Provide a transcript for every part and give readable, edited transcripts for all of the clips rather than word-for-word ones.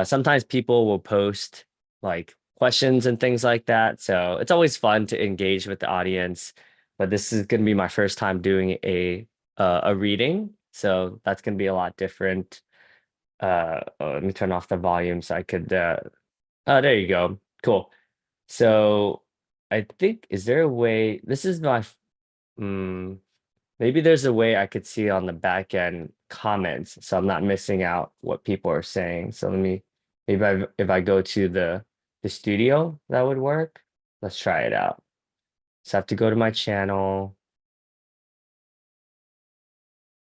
Sometimes people will post like questions and things like that. So it's always fun to engage with the audience. But this is going to be my first time doing a reading, so that's going to be a lot different. Let me turn off the volume so I could. Oh, there you go. Cool. So I think, is there a way? This is my. Mm, maybe there's a way I could see on the back end comments, so I'm not missing out what people are saying. So let me, maybe if I go to the studio, that would work. Let's try it out. So I have to go to my channel.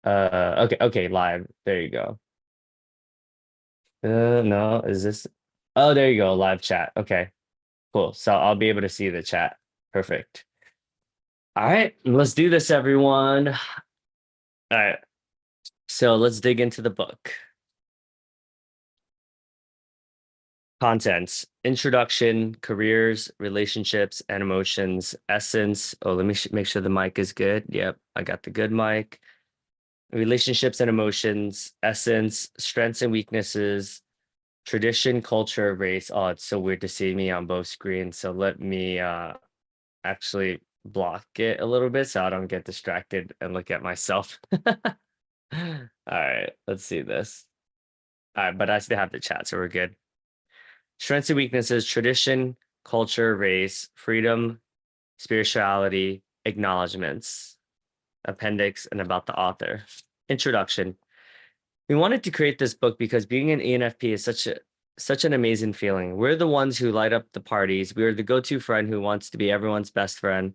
Okay, live. There you go. No, is this? Oh, there you go, live chat. Okay, cool. So I'll be able to see the chat. Perfect. All right, let's do this, everyone. All right, so let's dig into the book. Contents: introduction, careers, relationships, and emotions, essence. Oh, let me make sure the mic is good. Yep, I got the good mic. Relationships and emotions, essence, strengths and weaknesses, tradition, culture, race. Oh, it's so weird to see me on both screens. So let me actually block it a little bit so I don't get distracted and look at myself. All right, let's see this. All right, but I still have the chat, so we're good. Strengths and weaknesses: tradition, culture, race, freedom, spirituality, acknowledgements, appendix, and about the author. Introduction. We wanted to create this book because being an ENFP is such an amazing feeling. We're the ones who light up the parties. We're the go-to friend who wants to be everyone's best friend,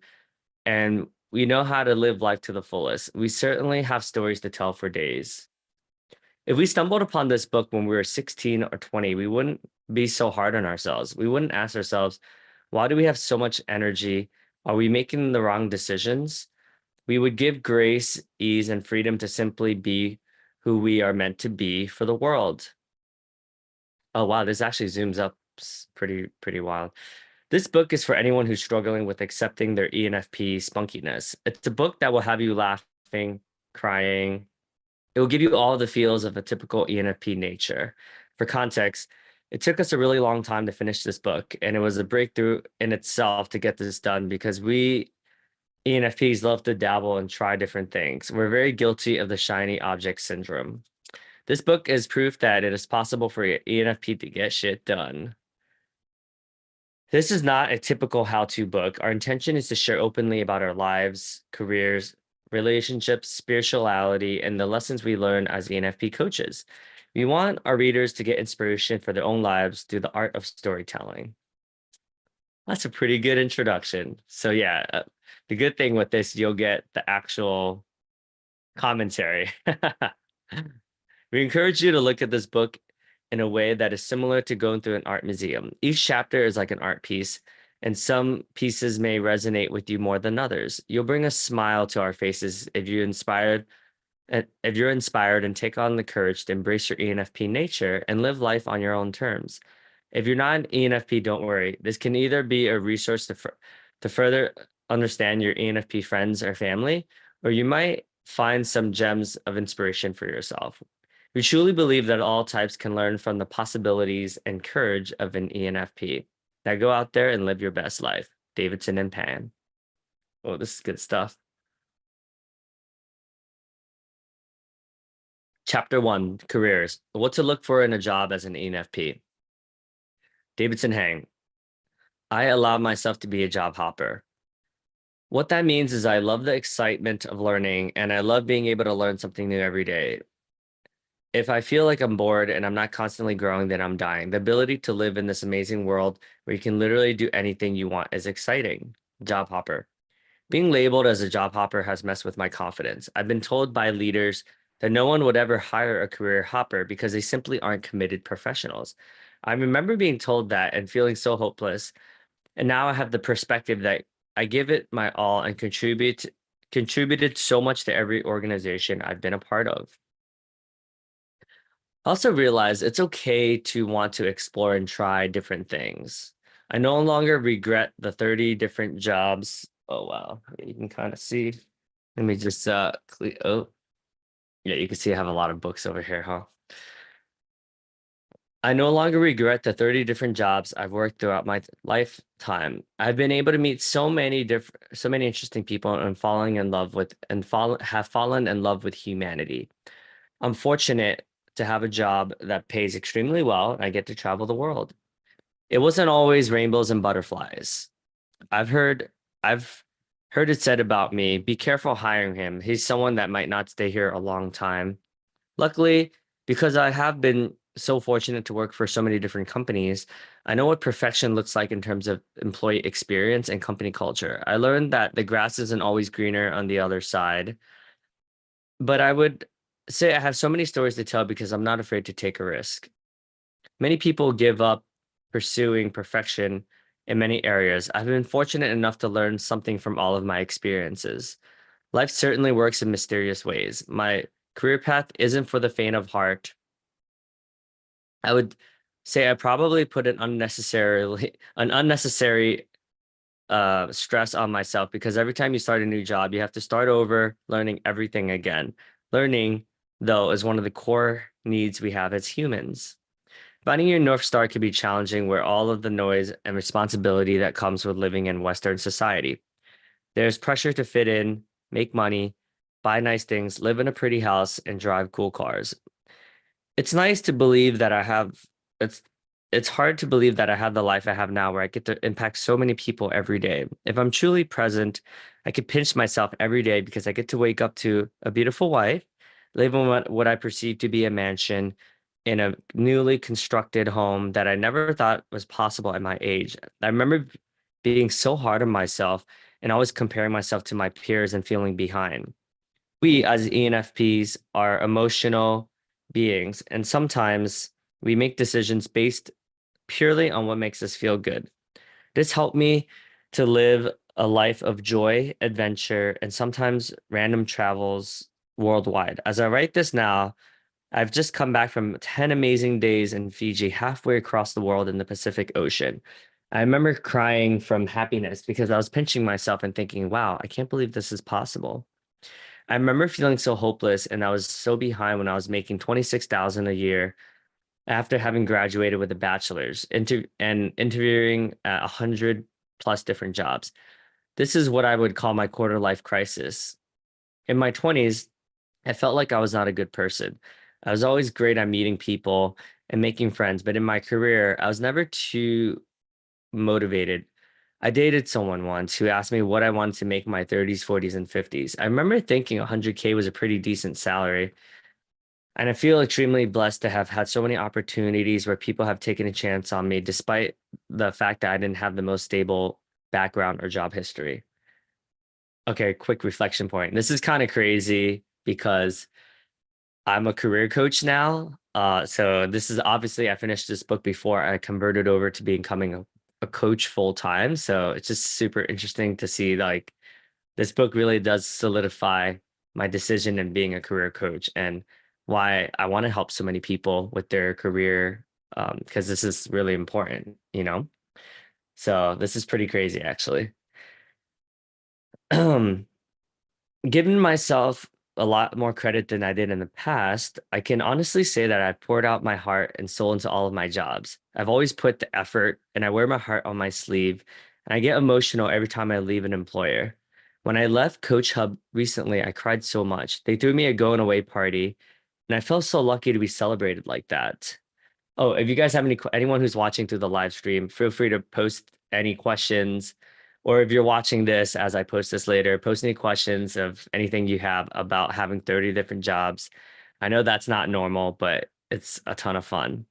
and we know how to live life to the fullest. We certainly have stories to tell for days. If we stumbled upon this book when we were 16 or 20, we wouldn't be so hard on ourselves. We wouldn't ask ourselves, why do we have so much energy? Are we making the wrong decisions? We would give grace, ease, and freedom to simply be who we are meant to be for the world. Oh, wow, this actually zooms up pretty wild. This book is for anyone who's struggling with accepting their ENFP spunkiness. It's a book that will have you laughing, crying. It will give you all the feels of a typical ENFP nature. For context, it took us a really long time to finish this book, and it was a breakthrough in itself to get this done because we ENFPs love to dabble and try different things. We're very guilty of the shiny object syndrome. This book is proof that it is possible for an ENFP to get shit done. This is not a typical how-to book. Our intention is to share openly about our lives, careers, relationships, spirituality, and the lessons we learn as ENFP coaches. We want our readers to get inspiration for their own lives through the art of storytelling. That's a pretty good introduction. So yeah, the good thing with this, you'll get the actual commentary. We encourage you to look at this book in a way that is similar to going through an art museum. Each chapter is like an art piece, and some pieces may resonate with you more than others. You'll bring a smile to our faces if you're inspired and take on the courage to embrace your ENFP nature and live life on your own terms. If you're not an ENFP, don't worry. This can either be a resource to further understand your ENFP friends or family, or you might find some gems of inspiration for yourself. We truly believe that all types can learn from the possibilities and courage of an ENFP. Now go out there and live your best life. Davidson and Pan. Oh, this is good stuff. Chapter 1: Careers. What to look for in a job as an ENFP. Davidson Hang. I allow myself to be a job hopper. What that means is I love the excitement of learning and I love being able to learn something new every day. If I feel like I'm bored and I'm not constantly growing, then I'm dying. The ability to live in this amazing world where you can literally do anything you want is exciting. Job hopper. Being labeled as a job hopper has messed with my confidence. I've been told by leaders that no one would ever hire a career hopper because they simply aren't committed professionals. I remember being told that and feeling so hopeless. And now I have the perspective that I give it my all and contributed so much to every organization I've been a part of. I also realize it's okay to want to explore and try different things. I no longer regret the 30 different jobs. Oh wow, you can kind of see. Let me just oh yeah, you can see I have a lot of books over here, huh? I no longer regret the 30 different jobs I've worked throughout my lifetime. I've been able to meet so many interesting people and have fallen in love with humanity. I'm fortunate to have a job that pays extremely well and I get to travel the world. It wasn't always rainbows and butterflies. I've heard I've heard it said about me, be careful hiring him. He's someone that might not stay here a long time. Luckily, because I have been so fortunate to work for so many different companies, I know what perfection looks like in terms of employee experience and company culture. I learned that the grass isn't always greener on the other side, but I would say I have so many stories to tell because I'm not afraid to take a risk. Many people give up pursuing perfection in many areas. I've been fortunate enough to learn something from all of my experiences. Life certainly works in mysterious ways. My career path isn't for the faint of heart. I would say I probably put an unnecessary stress on myself because every time you start a new job, you have to start over learning everything again. Learning, though, is one of the core needs we have as humans. Finding your North Star can be challenging where all of the noise and responsibility that comes with living in Western society. There's pressure to fit in, make money, buy nice things, live in a pretty house, and drive cool cars. It's nice to believe that it's it's hard to believe that I have the life I have now where I get to impact so many people every day. If I'm truly present, I could pinch myself every day because I get to wake up to a beautiful wife, live in what I perceive to be a mansion in a newly constructed home that I never thought was possible at my age. I remember being so hard on myself and always comparing myself to my peers and feeling behind. We as ENFPs are emotional beings, and sometimes we make decisions based purely on what makes us feel good. This helped me to live a life of joy, adventure, and sometimes random travels worldwide. As I write this now, I've just come back from 10 amazing days in Fiji, halfway across the world in the Pacific Ocean. I remember crying from happiness because I was pinching myself and thinking, wow, I can't believe this is possible. I remember feeling so hopeless and I was so behind when I was making 26,000 a year after having graduated with a bachelor's and interviewing at 100 plus different jobs. This is what I would call my quarter life crisis. In my 20s, I felt like I was not a good person. I was always great at meeting people and making friends, but in my career, I was never too motivated. I dated someone once who asked me what I wanted to make in my 30s, 40s, and 50s. I remember thinking 100K was a pretty decent salary. And I feel extremely blessed to have had so many opportunities where people have taken a chance on me, despite the fact that I didn't have the most stable background or job history. Okay, quick reflection point. This is kind of crazy because I'm a career coach now. So this is obviously I finished this book before I converted over to becoming a coach full time. So it's just super interesting to see like this book really does solidify my decision in being a career coach and why I want to help so many people with their career because this is really important, you know? So this is pretty crazy actually. Given myself a lot more credit than I did in the past, I can honestly say that I poured out my heart and soul into all of my jobs. I've always put the effort and I wear my heart on my sleeve, and I get emotional every time I leave an employer. When I left Coach Hub recently, I cried so much. They threw me a going away party, and I felt so lucky to be celebrated like that. Oh, if you guys have anyone who's watching through the live stream, feel free to post any questions. Or if you're watching this as I post this later, post any questions of anything you have about having 30 different jobs. I know that's not normal, but it's a ton of fun.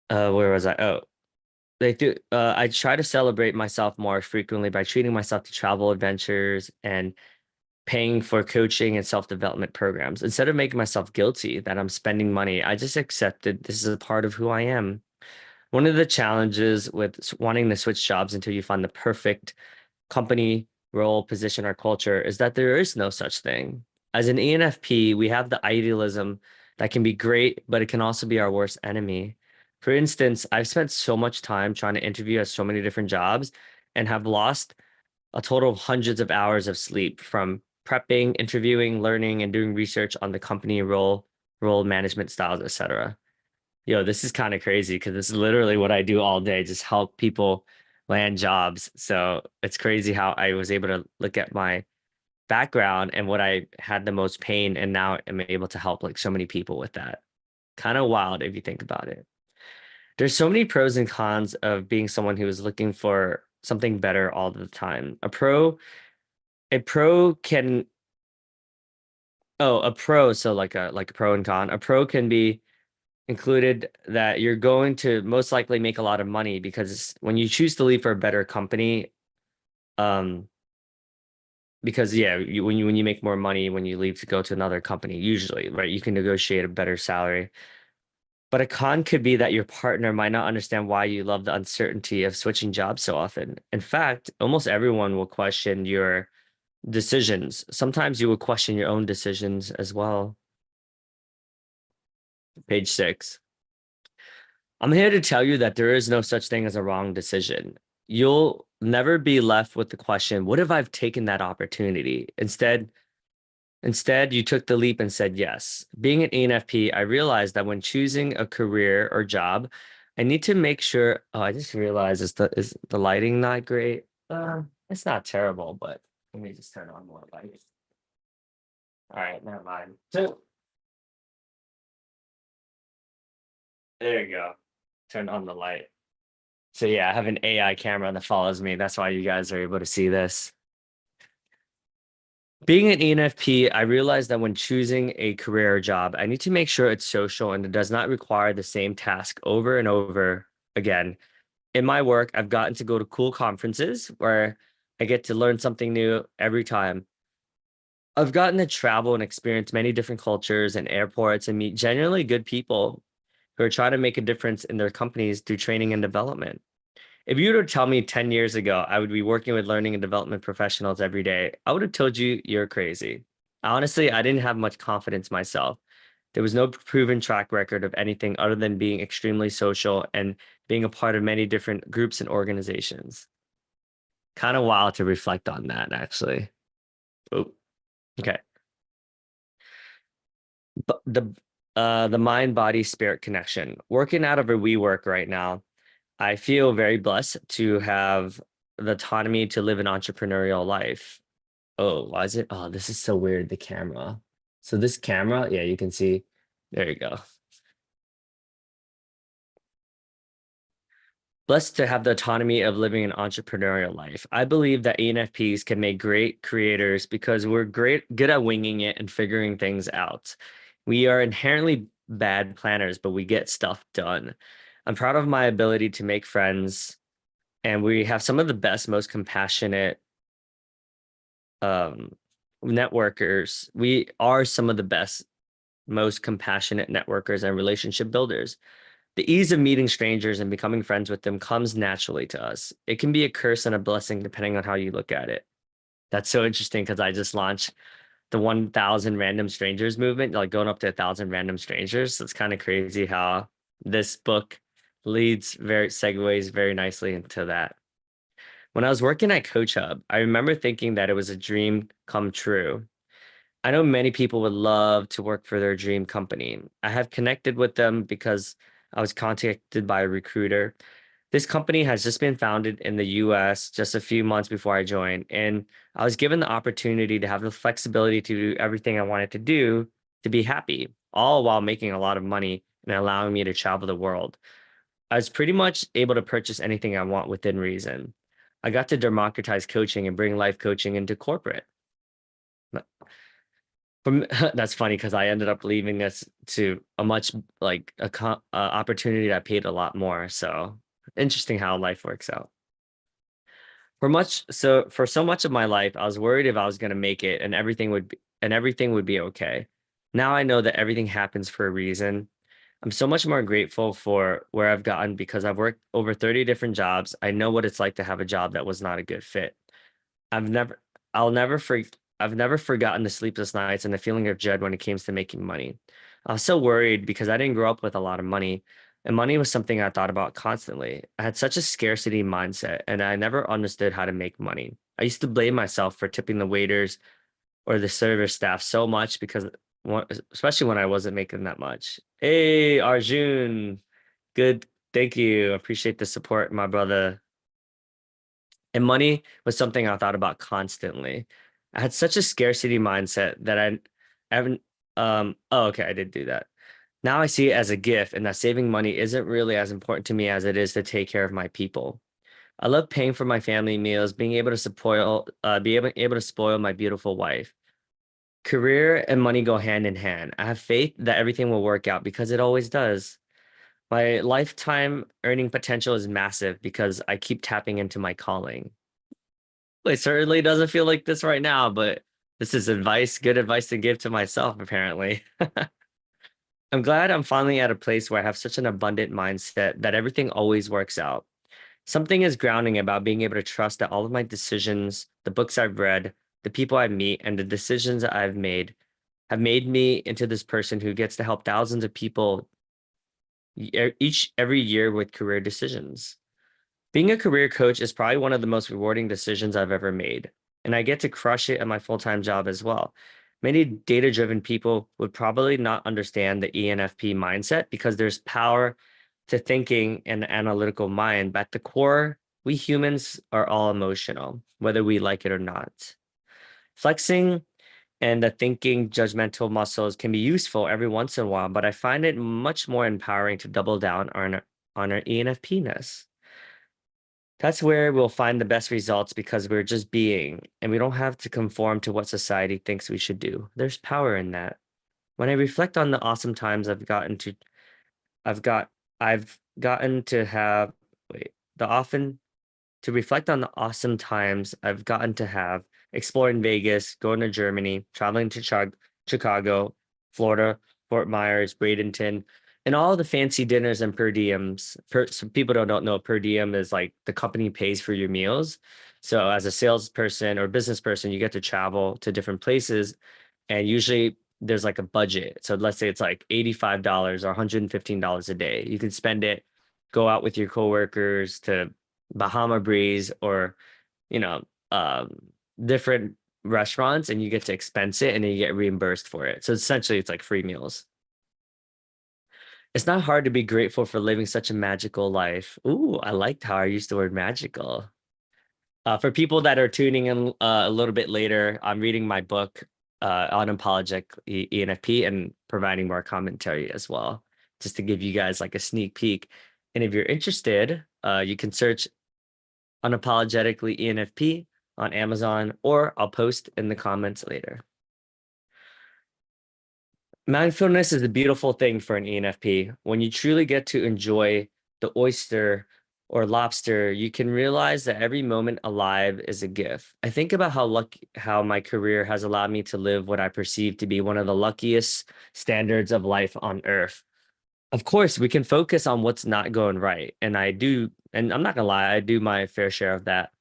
Where was I? Oh, I try to celebrate myself more frequently by treating myself to travel adventures and paying for coaching and self-development programs. Instead of making myself guilty that I'm spending money, I just accepted this is a part of who I am. One of the challenges with wanting to switch jobs until you find the perfect company, role, position, or culture is that there is no such thing. As an ENFP, we have the idealism that can be great, but it can also be our worst enemy. For instance, I've spent so much time trying to interview at so many different jobs and have lost a total of hundreds of hours of sleep from prepping, interviewing, learning, and doing research on the company role role management styles, etc. Yo, this is kind of crazy because this is literally what I do all day, just help people land jobs. So it's crazy how I was able to look at my background and what I had the most pain, and now I'm able to help like so many people with that. Kind of wild if you think about it. There's so many pros and cons of being someone who is looking for something better all the time. A pro can, oh, a pro, so like a pro and con. A pro can be included that you're going to most likely make a lot of money because when you choose to leave for a better company, um, because yeah, when you make more money when you leave to go to another company, usually, right, you can negotiate a better salary. But a con could be that your partner might not understand why you love the uncertainty of switching jobs so often. In fact, almost everyone will question your decisions. Sometimes you will question your own decisions as well. Page 6. I'm here to tell you that there is no such thing as a wrong decision. You'll never be left with the question, what if I've taken that opportunity? Instead, you took the leap and said yes. Being an ENFP, I realized that when choosing a career or job, I need to make sure. Oh, I just realized is the lighting not great? It's not terrible, but let me just turn on more light. All right, never mind. So there you go. Turn on the light. So yeah, I have an AI camera that follows me. That's why you guys are able to see this. Being an ENFP, I realized that when choosing a career or job, I need to make sure it's social and it does not require the same task over and over again. In my work, I've gotten to go to cool conferences where I get to learn something new every time. I've gotten to travel and experience many different cultures and airports and meet genuinely good people who are trying to make a difference in their companies through training and development. If you were to tell me 10 years ago I would be working with learning and development professionals every day, I would have told you you're crazy. Honestly, I didn't have much confidence myself. There was no proven track record of anything other than being extremely social and being a part of many different groups and organizations. Kind of wild to reflect on that, actually. Oh, okay. But the mind body spirit connection. Working out of a WeWork right now, I feel very blessed to have the autonomy to live an entrepreneurial life. Oh, why is it? Oh, this is so weird. The camera. So this camera, yeah, you can see. There you go. Blessed to have the autonomy of living an entrepreneurial life. I believe that ENFPs can make great creators because we're good at winging it and figuring things out. We are inherently bad planners, but we get stuff done. I'm proud of my ability to make friends, and we have some of the best, most compassionate um, networkers. We are some of the best, most compassionate networkers and relationship builders. The ease of meeting strangers and becoming friends with them comes naturally to us. It can be a curse and a blessing depending on how you look at it. That's so interesting because I just launched the 1,000 random strangers movement, like going up to 1,000 random strangers. So it's kind of crazy how this book segues very nicely into that. When I was working at Coach Hub, I remember thinking that it was a dream come true. I know many people would love to work for their dream company. I have connected with them because I was contacted by a recruiter. This company has just been founded in the US just a few months before I joined, and I was given the opportunity to have the flexibility to do everything I wanted to do to be happy, all while making a lot of money and allowing me to travel the world. I was pretty much able to purchase anything I want within reason. I got to democratize coaching and bring life coaching into corporate. From that's funny because I ended up leaving this to a much like opportunity that paid a lot more. So interesting how life works out. For so much of my life, I was worried if I was going to make it and everything would be okay. Now I know that everything happens for a reason. I'm so much more grateful for where I've gotten because I've worked over 30 different jobs. I know what it's like to have a job that was not a good fit. I've never, I'll never for, I've never forgotten the sleepless nights and the feeling of dread when it came to making money. I was so worried because I didn't grow up with a lot of money, and money was something I thought about constantly. I had such a scarcity mindset, and I never understood how to make money. I used to blame myself for tipping the waiters or the service staff so much because especially when I wasn't making that much. Hey, Arjun, good. Thank you. Appreciate the support, my brother. And money was something I thought about constantly. I had such a scarcity mindset that I haven't, oh, okay, I did do that. Now I see it as a gift and that saving money isn't really as important to me as it is to take care of my people. I love paying for my family meals, being able to able to spoil my beautiful wife. Career and money go hand in hand. I have faith that everything will work out because it always does. My lifetime earning potential is massive because I keep tapping into my calling. It certainly doesn't feel like this right now, but this is advice, good advice to give to myself, apparently. I'm glad I'm finally at a place where I have such an abundant mindset that everything always works out. Something is grounding about being able to trust that all of my decisions, the books I've read, the people I meet, and the decisions that I've made have made me into this person who gets to help thousands of people every year with career decisions. Being a career coach is probably one of the most rewarding decisions I've ever made, and I get to crush it at my full-time job as well. Many data-driven people would probably not understand the ENFP mindset because there's power to thinking and analytical mind, but at the core, we humans are all emotional, whether we like it or not. Flexing and the thinking judgmental muscles can be useful every once in a while, but I find it much more empowering to double down on our ENFP-ness. That's where we'll find the best results because we're just being, and we don't have to conform to what society thinks we should do. There's power in that. When I reflect on the awesome times I've got, I've gotten to have, wait, the often to reflect on the awesome times I've gotten to have exploring Vegas, going to Germany, traveling to Chicago, Florida, Fort Myers, Bradenton, and all the fancy dinners and per diems. So people don't know, per diem is like the company pays for your meals. So as a salesperson or business person, you get to travel to different places, and usually there's like a budget. So let's say it's like $85 or $115 a day. You can spend it, go out with your coworkers to Bahama Breeze or, you know, different restaurants, and you get to expense it and then you get reimbursed for it. So essentially it's like free meals. It's not hard to be grateful for living such a magical life. Ooh, I liked how I used the word magical. For people that are tuning in a little bit later, I'm reading my book, Unapologetically ENFP, and providing more commentary as well, just to give you guys like a sneak peek. And if you're interested, you can search Unapologetically ENFP on Amazon, or I'll post in the comments later. Mindfulness is a beautiful thing for an ENFP. When you truly get to enjoy the oyster or lobster, you can realize that every moment alive is a gift. I think about how my career has allowed me to live what I perceive to be one of the luckiest standards of life on earth. Of course, we can focus on what's not going right, and I do, and I'm not gonna lie, I do my fair share of that.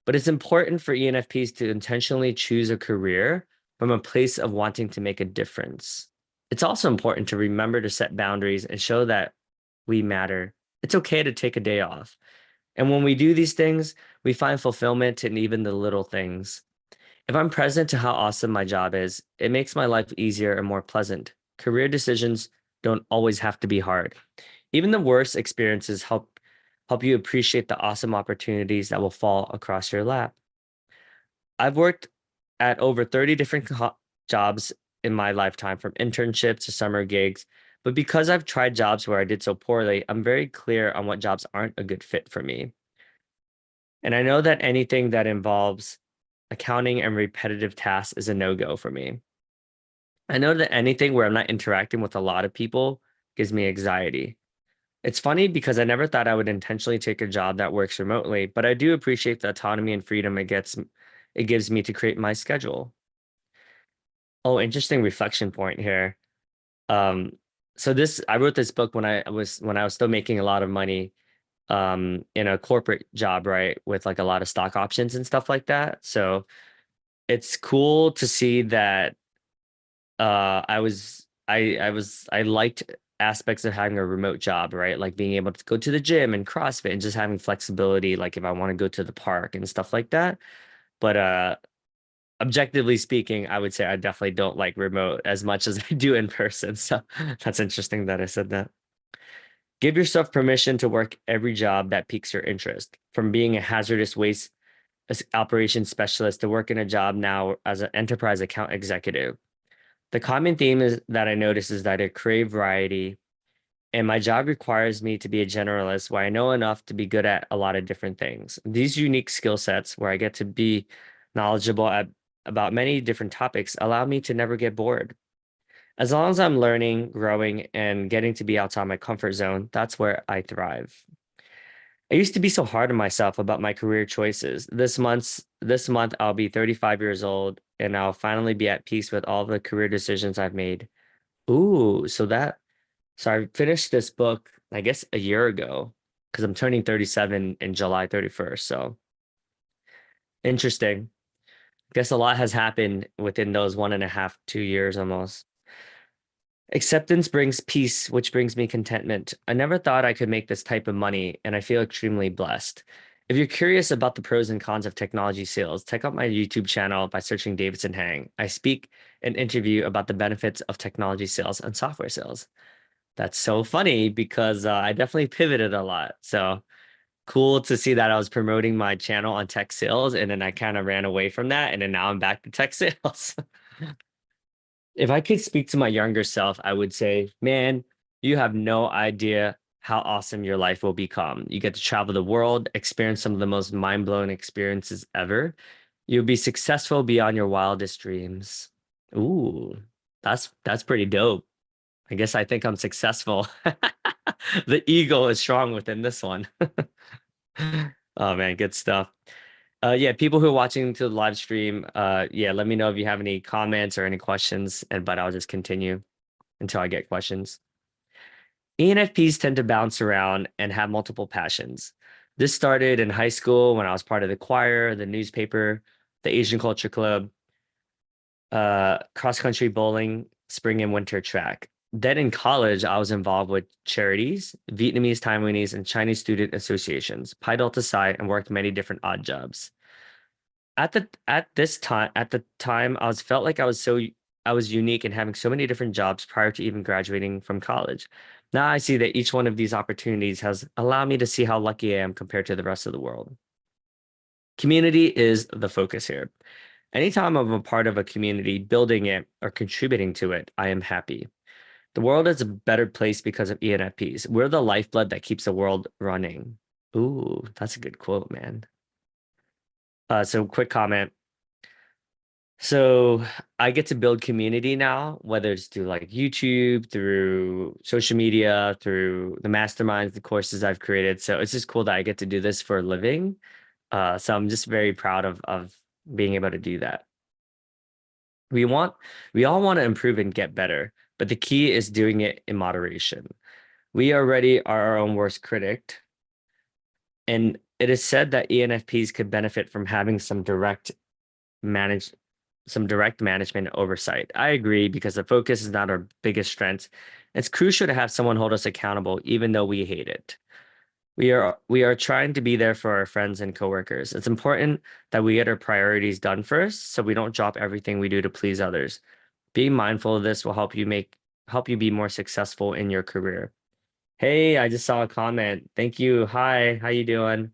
But it's important for ENFPs to intentionally choose a career from a place of wanting to make a difference. It's also important to remember to set boundaries and show that we matter. It's okay to take a day off. And when we do these things, we find fulfillment in even the little things. If I'm present to how awesome my job is, it makes my life easier and more pleasant. Career decisions don't always have to be hard. Even the worst experiences help you appreciate the awesome opportunities that will fall across your lap. I've worked at over 30 different jobs in my lifetime, from internships to summer gigs. But because I've tried jobs where I did so poorly, I'm very clear on what jobs aren't a good fit for me. And I know that anything that involves accounting and repetitive tasks is a no-go for me. I know that anything where I'm not interacting with a lot of people gives me anxiety. It's funny because I never thought I would intentionally take a job that works remotely, but I do appreciate the autonomy and freedom it gives me to create my schedule. Oh, interesting reflection point here. Um, so this I wrote this book when I was still making a lot of money in a corporate job, right? With like a lot of stock options and stuff like that. So it's cool to see that I liked aspects of having a remote job, right? Like being able to go to the gym and CrossFit and just having flexibility, like if I want to go to the park and stuff like that. But objectively speaking, I would say I definitely don't like remote as much as I do in person. So that's interesting that I said that. Give yourself permission to work every job that piques your interest, from being a hazardous waste operations specialist to work in a job now as an enterprise account executive. The common theme is that I notice is that I crave variety, and my job requires me to be a generalist where I know enough to be good at a lot of different things. These unique skill sets where I get to be knowledgeable about many different topics allow me to never get bored. As long as I'm learning, growing, and getting to be outside my comfort zone, that's where I thrive. I used to be so hard on myself about my career choices. This month I'll be 35 years old and I'll finally be at peace with all the career decisions I've made. Ooh, so I finished this book, I guess a year ago, because I'm turning 37 in July 31st. So interesting. Guess a lot has happened within those 1.5, 2 years almost. Acceptance brings peace, which brings me contentment. I never thought I could make this type of money, and I feel extremely blessed. If you're curious about the pros and cons of technology sales, check out my YouTube channel by searching Davidson Hang. I speak and interview about the benefits of technology sales and software sales. That's so funny because I definitely pivoted a lot. So cool to see that I was promoting my channel on tech sales, and then I kind of ran away from that, and then now I'm back to tech sales. If I could speak to my younger self, I would say, man, you have no idea how awesome your life will become. You get to travel the world, experience some of the most mind-blowing experiences ever. You'll be successful beyond your wildest dreams. Ooh, that's pretty dope. I guess I think I'm successful. The ego is strong within this one. Oh man, good stuff. Yeah, people who are watching to the live stream, yeah, let me know if you have any comments or any questions, and but I'll just continue until I get questions. ENFPs tend to bounce around and have multiple passions. This started in high school when I was part of the choir, the newspaper, the Asian Culture Club, cross-country bowling, spring and winter track. Then in college, I was involved with charities, Vietnamese, Taiwanese, and Chinese student associations, Pi Delta Psi, and worked many different odd jobs. At the time I was felt like I was unique in having so many different jobs prior to even graduating from college. Now I see that each one of these opportunities has allowed me to see how lucky I am compared to the rest of the world. Community is the focus here. Anytime I'm a part of a community, building it or contributing to it, I am happy. The world is a better place because of ENFPs. We're the lifeblood that keeps the world running. Ooh, that's a good quote, man. So quick comment. So I get to build community now, whether it's through like YouTube, through social media, through the masterminds, the courses I've created. So it's just cool that I get to do this for a living. So I'm just very proud of being able to do that. We want we all want to improve and get better, but the key is doing it in moderation. We already are our own worst critic, and it is said that ENFPs could benefit from having manage some direct management oversight. I agree because the focus is not our biggest strength. It's crucial to have someone hold us accountable, even though we hate it. We are trying to be there for our friends and coworkers. It's important that we get our priorities done first, so we don't drop everything we do to please others. Being mindful of this will help you be more successful in your career. Hey, I just saw a comment. Thank you. Hi, how you doing?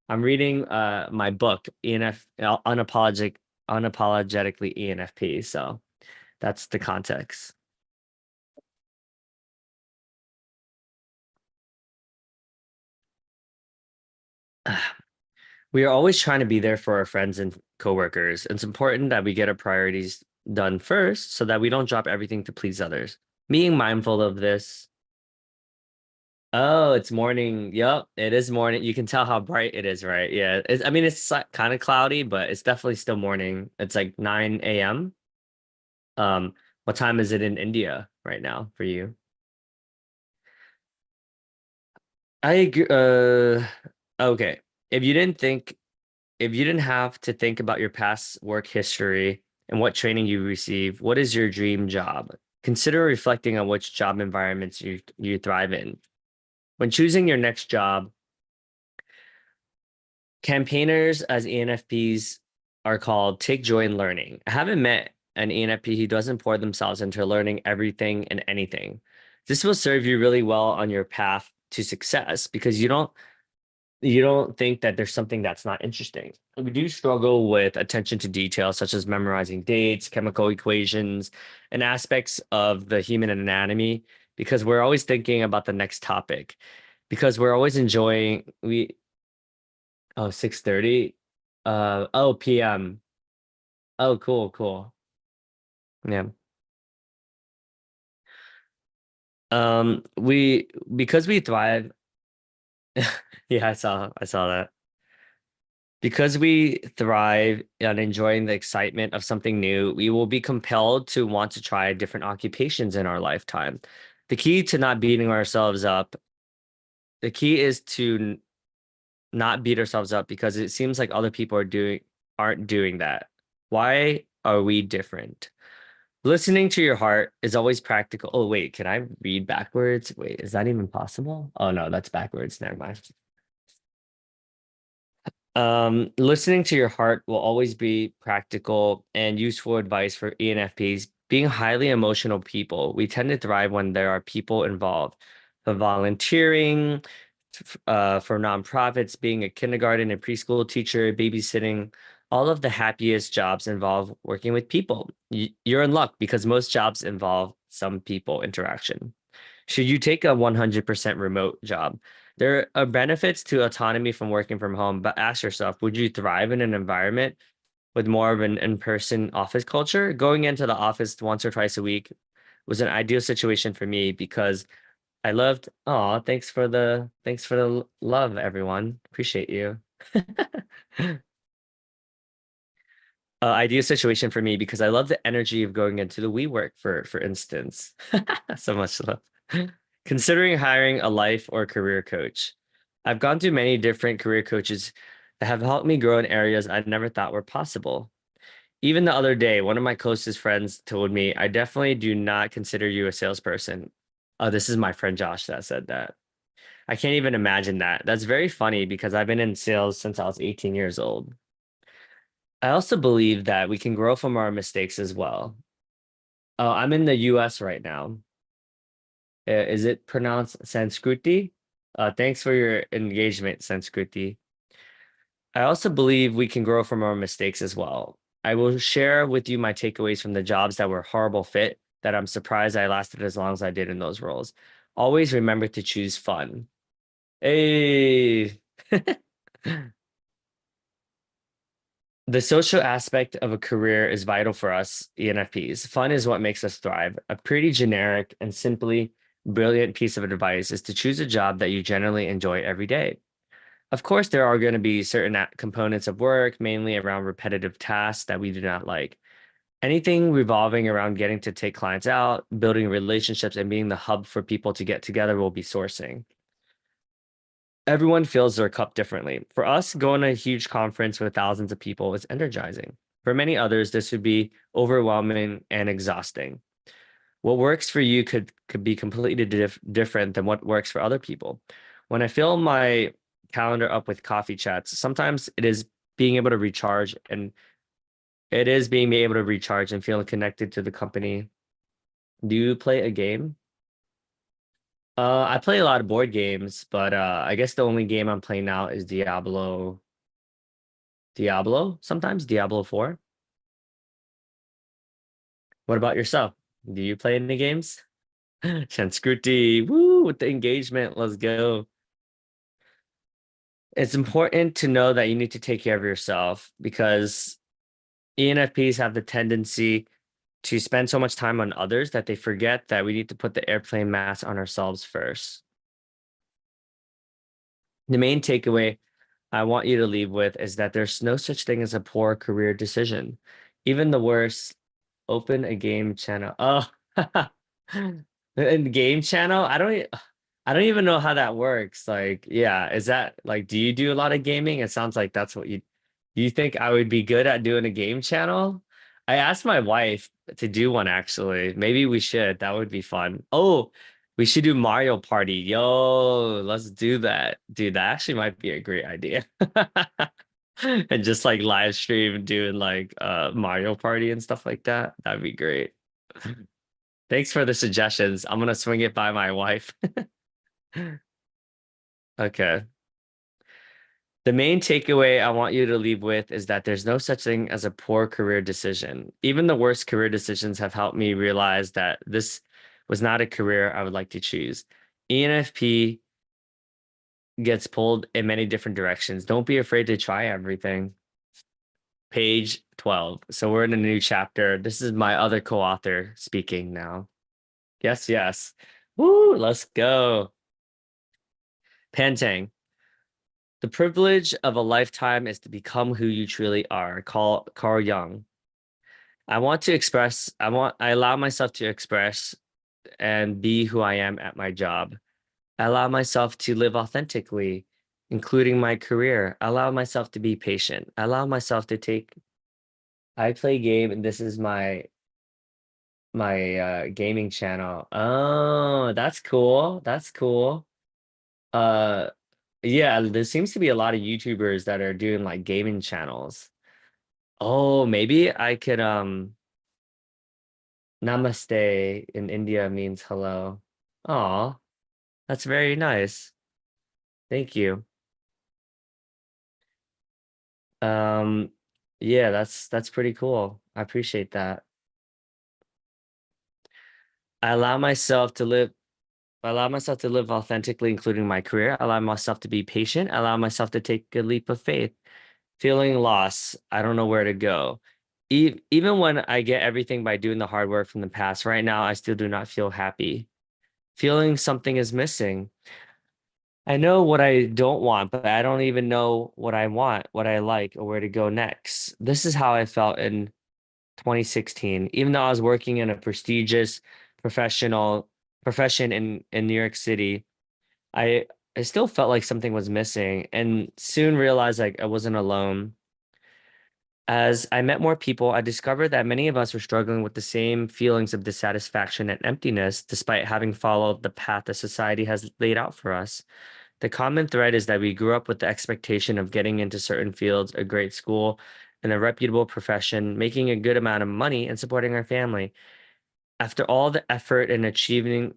I'm reading my book, Unapologetically ENFP. So that's the context. We are always trying to be there for our friends and coworkers. It's important that we get our priorities done first so that we don't drop everything to please others. Being mindful of this. Oh, it's morning. Yep, it is morning. You can tell how bright it is, right? Yeah. I mean, it's kind of cloudy, but it's definitely still morning. It's like 9 a.m. What time is it in India right now for you? I agree. Okay. If you didn't think, if you didn't have to think about your past work history and what training you receive, what is your dream job? Consider reflecting on which job environments you thrive in. When choosing your next job, campaigners as ENFPs are called take joy in learning. I haven't met an ENFP who doesn't pour themselves into learning everything and anything. This will serve you really well on your path to success because you don't think that there's something that's not interesting. We do struggle with attention to detail, such as memorizing dates, chemical equations, and aspects of the human anatomy, because we're always thinking about the next topic, because we're always enjoying we oh 6:30. Oh, PM. Oh, cool, cool. Yeah. We because we thrive. Yeah, I saw that. Because we thrive on enjoying the excitement of something new, we will be compelled to want to try different occupations in our lifetime. The key to not beating ourselves up, the key is to not beat ourselves up because it seems like other people aren't doing that. Why are we different? Listening to your heart is always practical. Oh, wait, can I read backwards? Wait, is that even possible? Oh no, that's backwards. Never mind. Listening to your heart will always be practical and useful advice for ENFPs. Being highly emotional people, we tend to thrive when there are people involved. For volunteering, for nonprofits, being a kindergarten and preschool teacher, babysitting, all of the happiest jobs involve working with people. You're in luck because most jobs involve some people interaction. Should you take a 100% remote job? There are benefits to autonomy from working from home, but ask yourself, would you thrive in an environment with more of an in-person office culture? Going into the office once or twice a week was an ideal situation for me because I loved, oh, thanks for the love, everyone. Appreciate you. Ideal situation for me because I love the energy of going into the WeWork, for instance. So much love. Considering hiring a life or career coach. I've gone through many different career coaches that have helped me grow in areas I never thought were possible. Even the other day, one of my closest friends told me, I definitely do not consider you a salesperson. Oh, this is my friend Josh that said that. I can't even imagine that. That's very funny because I've been in sales since I was 18 years old. I also believe that we can grow from our mistakes as well. Oh, I'm in the US right now. Is it pronounced Sanskriti? Thanks for your engagement, Sanskriti. I also believe we can grow from our mistakes as well. I will share with you my takeaways from the jobs that were horrible fit that I'm surprised I lasted as long as I did in those roles. Always remember to choose fun. Hey. The social aspect of a career is vital for us ENFPs. Fun is what makes us thrive. A pretty generic and simply brilliant piece of advice is to choose a job that you generally enjoy every day. Of course, there are going to be certain components of work, mainly around repetitive tasks that we do not like. Anything revolving around getting to take clients out, building relationships, and being the hub for people to get together will be sourcing. Everyone fills their cup differently. For us, going to a huge conference with thousands of people is energizing. For many others, this would be overwhelming and exhausting. What works for you could be completely different than what works for other people. When I fill my calendar up with coffee chats, sometimes it is being able to recharge and it is being able to recharge and feel connected to the company. Do you play a game? I play a lot of board games, but I guess the only game I'm playing now is Diablo, sometimes Diablo 4. What about yourself? Do you play any games? Shanskriti, woo, with the engagement, let's go. It's important to know that you need to take care of yourself because ENFPs have the tendency to spend so much time on others that they forget that we need to put the airplane mask on ourselves first. The main takeaway I want you to leave with is that there's no such thing as a poor career decision. Even the worst, open a game channel. Oh, in game channel, I don't even know how that works. Like, yeah, is that like, do you do a lot of gaming? It sounds like that's what you think I would be good at doing a game channel? I asked my wife to do one actually. Maybe we should. That would be fun. Oh, we should do Mario Party. Yo, let's do that. Dude, that actually might be a great idea. and just like live stream doing like Mario Party and stuff like that. That'd be great. Thanks for the suggestions. I'm gonna swing it by my wife. Okay. The main takeaway I want you to leave with is that there's no such thing as a poor career decision. Even the worst career decisions have helped me realize that this was not a career I would like to choose. ENFP gets pulled in many different directions. Don't be afraid to try everything. Page 12. So we're in a new chapter. This is my other co-author speaking now. Yes, yes. Woo, let's go. Tang. The privilege of a lifetime is to become who you truly are. Carl Jung. I allow myself to express and be who I am at my job. I allow myself to live authentically, including my career. I allow myself to be patient. I allow myself to take, I play game and this is my gaming channel. Oh, that's cool. That's cool. Uh yeah, there seems to be a lot of YouTubers that are doing like gaming channels. Oh, maybe I could namaste in India means hello. Oh, that's very nice. Thank you. Um yeah, that's pretty cool. I appreciate that. I allow myself to live I allow myself to live authentically, including my career. I allow myself to be patient. I allow myself to take a leap of faith. Feeling lost. I don't know where to go. Even when I get everything by doing the hard work from the past, right now, I still do not feel happy. Feeling something is missing. I know what I don't want, but I don't even know what I want, what I like, or where to go next. This is how I felt in 2016. Even though I was working in a prestigious professional profession in New York City, I I still felt like something was missing and soon realized like I wasn't alone. As I met more people, I discovered that many of us were struggling with the same feelings of dissatisfaction and emptiness, despite having followed the path that society has laid out for us. The common thread is that we grew up with the expectation of getting into certain fields, a great school, and a reputable profession, making a good amount of money, and supporting our family. After all the effort and achieving,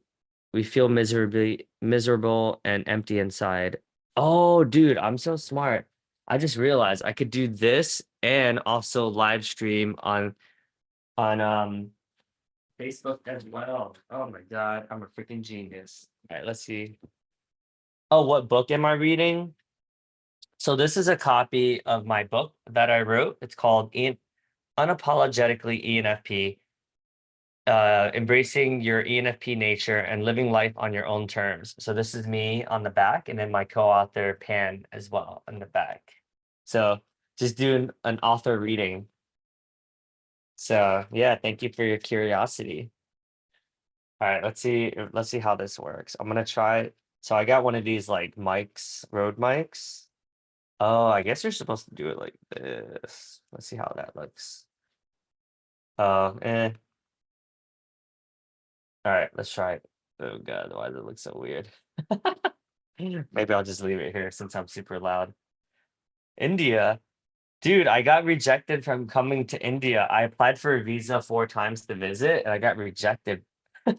we feel miserable and empty inside. Oh, dude, I'm so smart. I just realized I could do this and also live stream on Facebook as well. Oh my God, I'm a freaking genius. All right, let's see. Oh, what book am I reading? So this is a copy of my book that I wrote. It's called Unapologetically ENFP, embracing your ENFP nature and living life on your own terms. So this is me on the back, and then my co-author Pan as well on the back. So just doing an author reading. So yeah, thank you for your curiosity. All right, let's see how this works. I'm gonna try. So I got one of these like mics, Rode mics. Oh, I guess you're supposed to do it like this. Let's see how that looks. Eh. All right, let's try it. Oh God, why does it look so weird? Maybe I'll just leave it here since I'm super loud. India. Dude, I got rejected from coming to India. I applied for a visa 4 times to visit and I got rejected.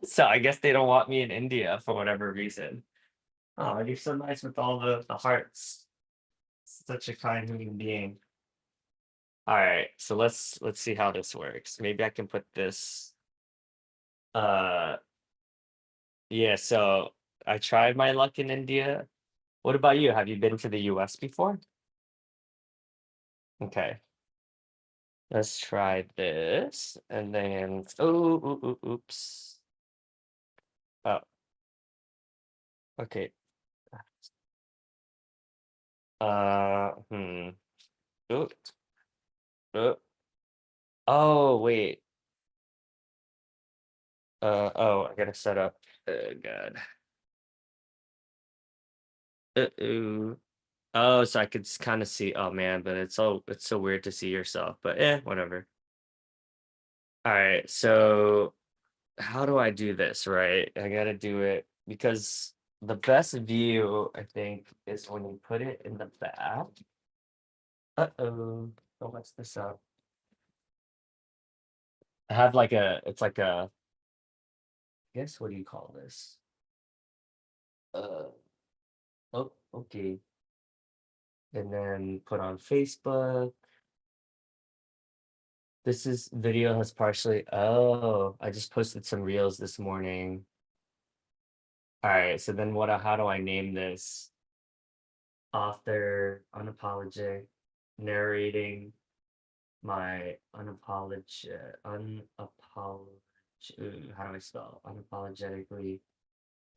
So I guess they don't want me in India for whatever reason. Oh, you're so nice with all the hearts. Such a kind human being. All right, so let's see how this works. Maybe I can put this uh yeah, so I tried my luck in India. What about you? Have you been to the US before? Okay. Let's try this and then oops. Oh, okay. Hmm. Ooh, ooh. Oh, wait. Oh, I gotta set up. Oh God. Uh-oh. Oh, so I could kind of see. Oh man, but it's so weird to see yourself. But whatever. All right. So how do I do this? Right? I gotta do it because the best view I think is when you put it in the back. Uh-oh. Don't mess this up. I have like it's like a, I guess, what do you call this? Uh, oh, okay. And then put on Facebook. This is video has partially, oh, I just posted some reels this morning. All right, so then how do I name this? Author, unapologetic, narrating my how do I spell unapologetically?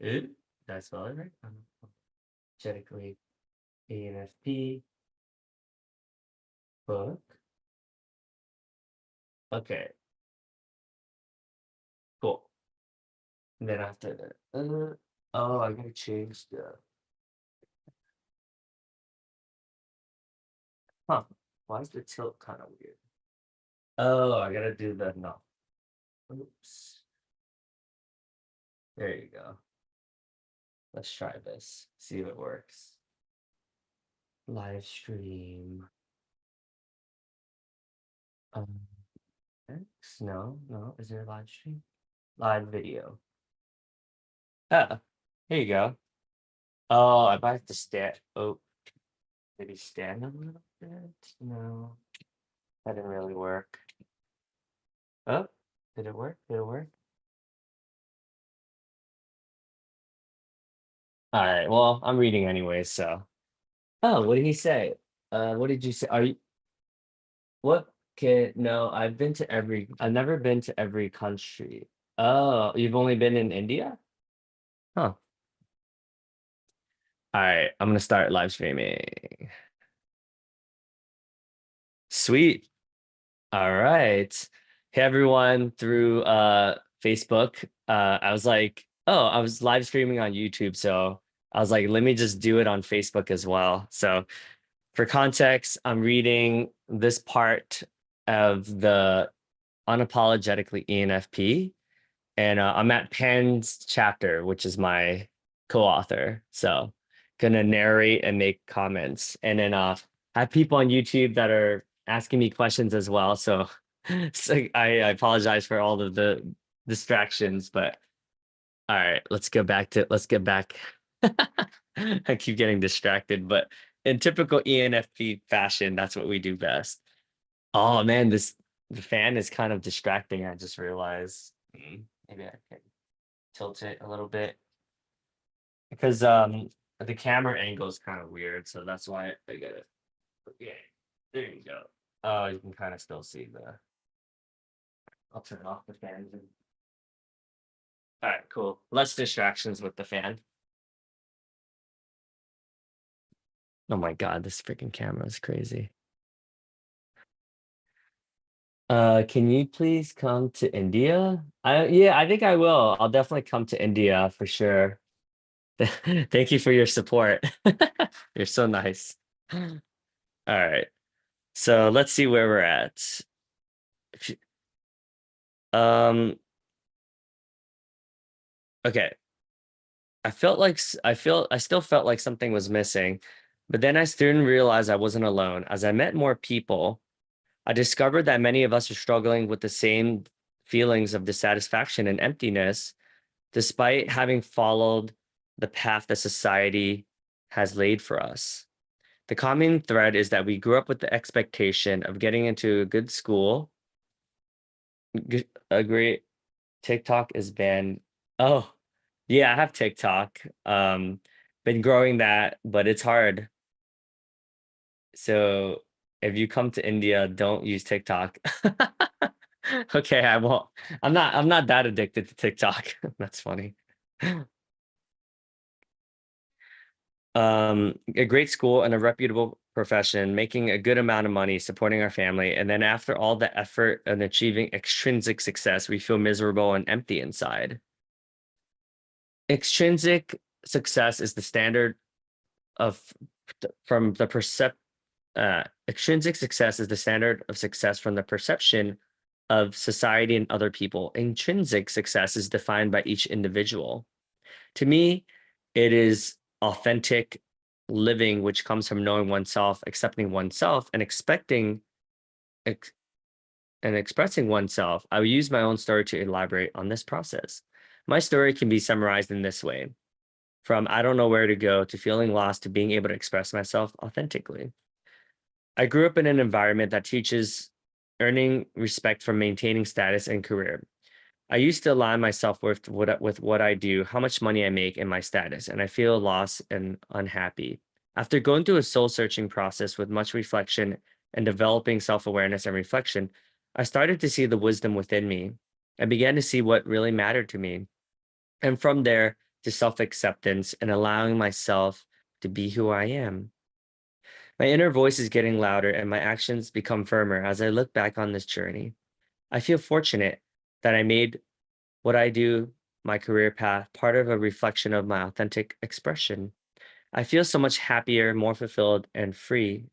Did I spell it right? Unapologetically ENFP book. Okay, cool. And then after that, oh, I gotta change the, huh? Why is the tilt kind of weird? Oh, I gotta do the no. Oops. There you go. Let's try this. See if it works. Live stream. Um, X? No, no. Is there a live stream? Live video. Ah, here you go. Oh, I might have to stand. Oh, maybe stand a little bit. No, that didn't really work. Oh, did it work? Did it work? All right. Well, I'm reading anyway, so. Oh, what did he say? What did you say? Are you what can no, I've never been to every country. Oh, you've only been in India? Huh. All right, I'm gonna start live streaming. Sweet. All right. Hey everyone through Facebook. I was like, oh, I was live streaming on YouTube, so I was like, let me just do it on Facebook as well. So for context, I'm reading this part of the Unapologetically ENFP, and I'm at Pen's chapter, which is my co-author. So gonna narrate and make comments, and then I have people on YouTube that are asking me questions as well. So, so I apologize for all of the distractions, but all right, let's get back. I keep getting distracted, but in typical ENFP fashion, that's what we do best. Oh man, the fan is kind of distracting. I just realized. Maybe I can tilt it a little bit because the camera angle is kind of weird, so that's why I get it. Yeah, there you go. Oh, you can kind of still see the. I'll turn off the fan. All right, cool. Less distractions with the fan. Oh my God, this freaking camera is crazy. Can you please come to India? Yeah, I think I will. I'll definitely come to India for sure. Thank you for your support. You're so nice. All right. So let's see where we're at. Um, okay. I still felt like something was missing, but then I soon realized I wasn't alone. As I met more people, I discovered that many of us are struggling with the same feelings of dissatisfaction and emptiness, despite having followed the path that society has laid for us. The common thread is that we grew up with the expectation of getting into a good school. Agree. TikTok is banned. Oh, yeah, I have TikTok. Been growing that, but it's hard. So if you come to India, don't use TikTok. Okay, I won't. I'm not that addicted to TikTok. That's funny. A great school and a reputable profession, making a good amount of money, supporting our family, and then after all the effort and achieving extrinsic success, we feel miserable and empty inside. Extrinsic success is the standard of from the extrinsic success is the standard of success from the perception of society and other people. Intrinsic success is defined by each individual. To me, it is authentic living, which comes from knowing oneself, accepting oneself, and ex- expressing oneself, I will use my own story to elaborate on this process. My story can be summarized in this way: from I don't know where to go to feeling lost to being able to express myself authentically. I grew up in an environment that teaches earning respect from maintaining status and career. I used to align myself with what I do, how much money I make, and my status, and I feel lost and unhappy. After going through a soul searching process with much reflection and developing self awareness and reflection, I started to see the wisdom within me. I began to see what really mattered to me. And from there to self acceptance and allowing myself to be who I am. My inner voice is getting louder and my actions become firmer as I look back on this journey. I feel fortunate that I made what I do, my career path, part of a reflection of my authentic expression. I feel so much happier, more fulfilled, and free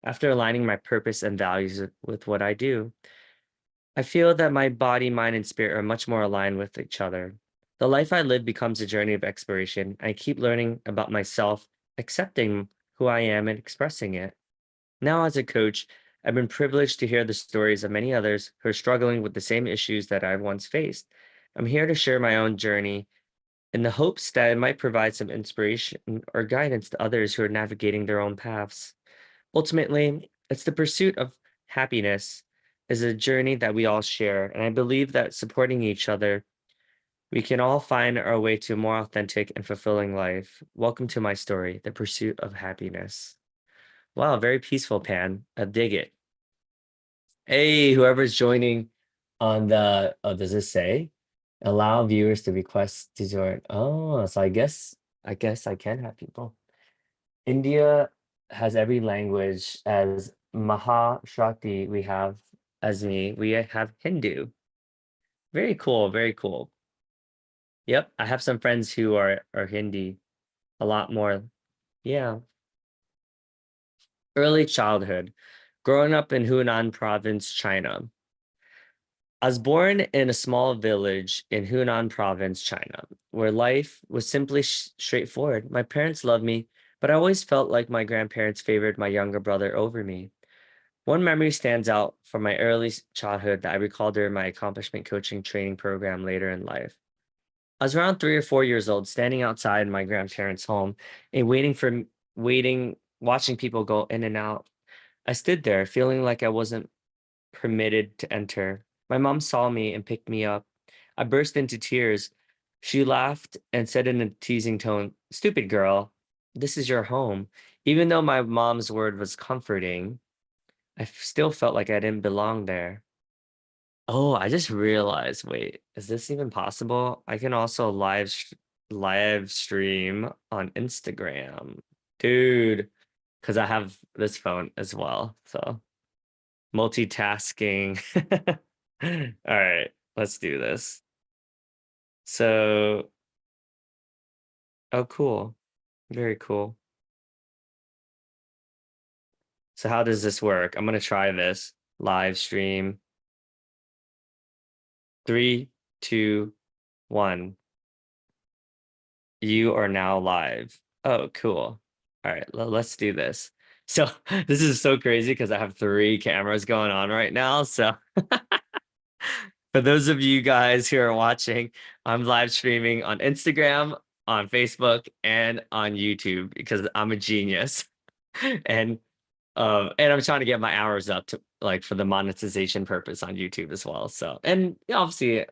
after aligning my purpose and values with what I do. I feel that my body, mind, and spirit are much more aligned with each other. The life I live becomes a journey of exploration. I keep learning about myself, accepting who I am, and expressing it. Now, as a coach, I've been privileged to hear the stories of many others who are struggling with the same issues that I once faced. I'm here to share my own journey in the hopes that it might provide some inspiration or guidance to others who are navigating their own paths. Ultimately, it's the pursuit of happiness is a journey that we all share, and I believe that supporting each other, we can all find our way to a more authentic and fulfilling life. Welcome to my story, The Pursuit of Happiness. Wow, very peaceful, Pan. I dig it. Hey, whoever's joining on the, oh, does this say? Allow viewers to request to join. Oh, so I guess I can have people. India has every language as Maha Shakti. We have as me. We have Hindu. Very cool. Very cool. Yep, I have some friends who are Hindi. A lot more. Yeah. Early childhood. Growing up in Hunan province, China. I was born in a small village in Hunan province, China, where life was simply straightforward. My parents loved me, but I always felt like my grandparents favored my younger brother over me. One memory stands out from my early childhood that I recall during my accomplishment coaching training program later in life. I was around 3 or 4 years old, standing outside my grandparents' home and watching people go in and out. I stood there, feeling like I wasn't permitted to enter. My mom saw me and picked me up. I burst into tears. She laughed and said in a teasing tone, "Stupid girl, this is your home." Even though my mom's word was comforting, still felt like I didn't belong there. Oh, I just realized, wait, is this even possible? I can also live stream on Instagram. Dude, because I have this phone as well. So multitasking. All right, let's do this. So, oh, cool. Very cool. So how does this work? I'm gonna try this live stream. Three, two, one. You are now live. Oh, cool. All right, let's do this. So this is so crazy because I have three cameras going on right now. So for those of you guys who are watching, I'm live streaming on Instagram, on Facebook, and on YouTube because I'm a genius. And I'm trying to get my hours up to like for the monetization purpose on YouTube as well. So, and yeah, obviously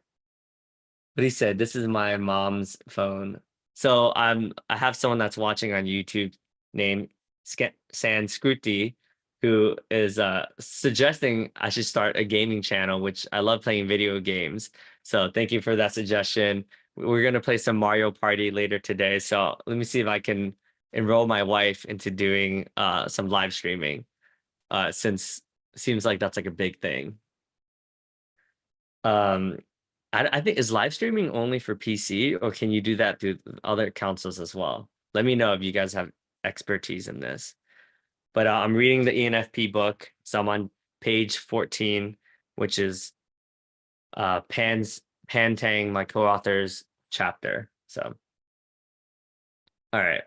but he said, "This is my mom's phone." So I have someone that's watching on YouTube named Sanskriti, who is suggesting I should start a gaming channel, which I love playing video games. So thank you for that suggestion. We're gonna play some Mario Party later today. So let me see if I can enroll my wife into doing some live streaming, since it seems like that's like a big thing. Um, I think is live streaming only for PC, or can you do that through other consoles as well? Let me know if you guys have expertise in this. But I'm reading the ENFP book, so I'm on page 14, which is Tang, my co-author's chapter. So, all right.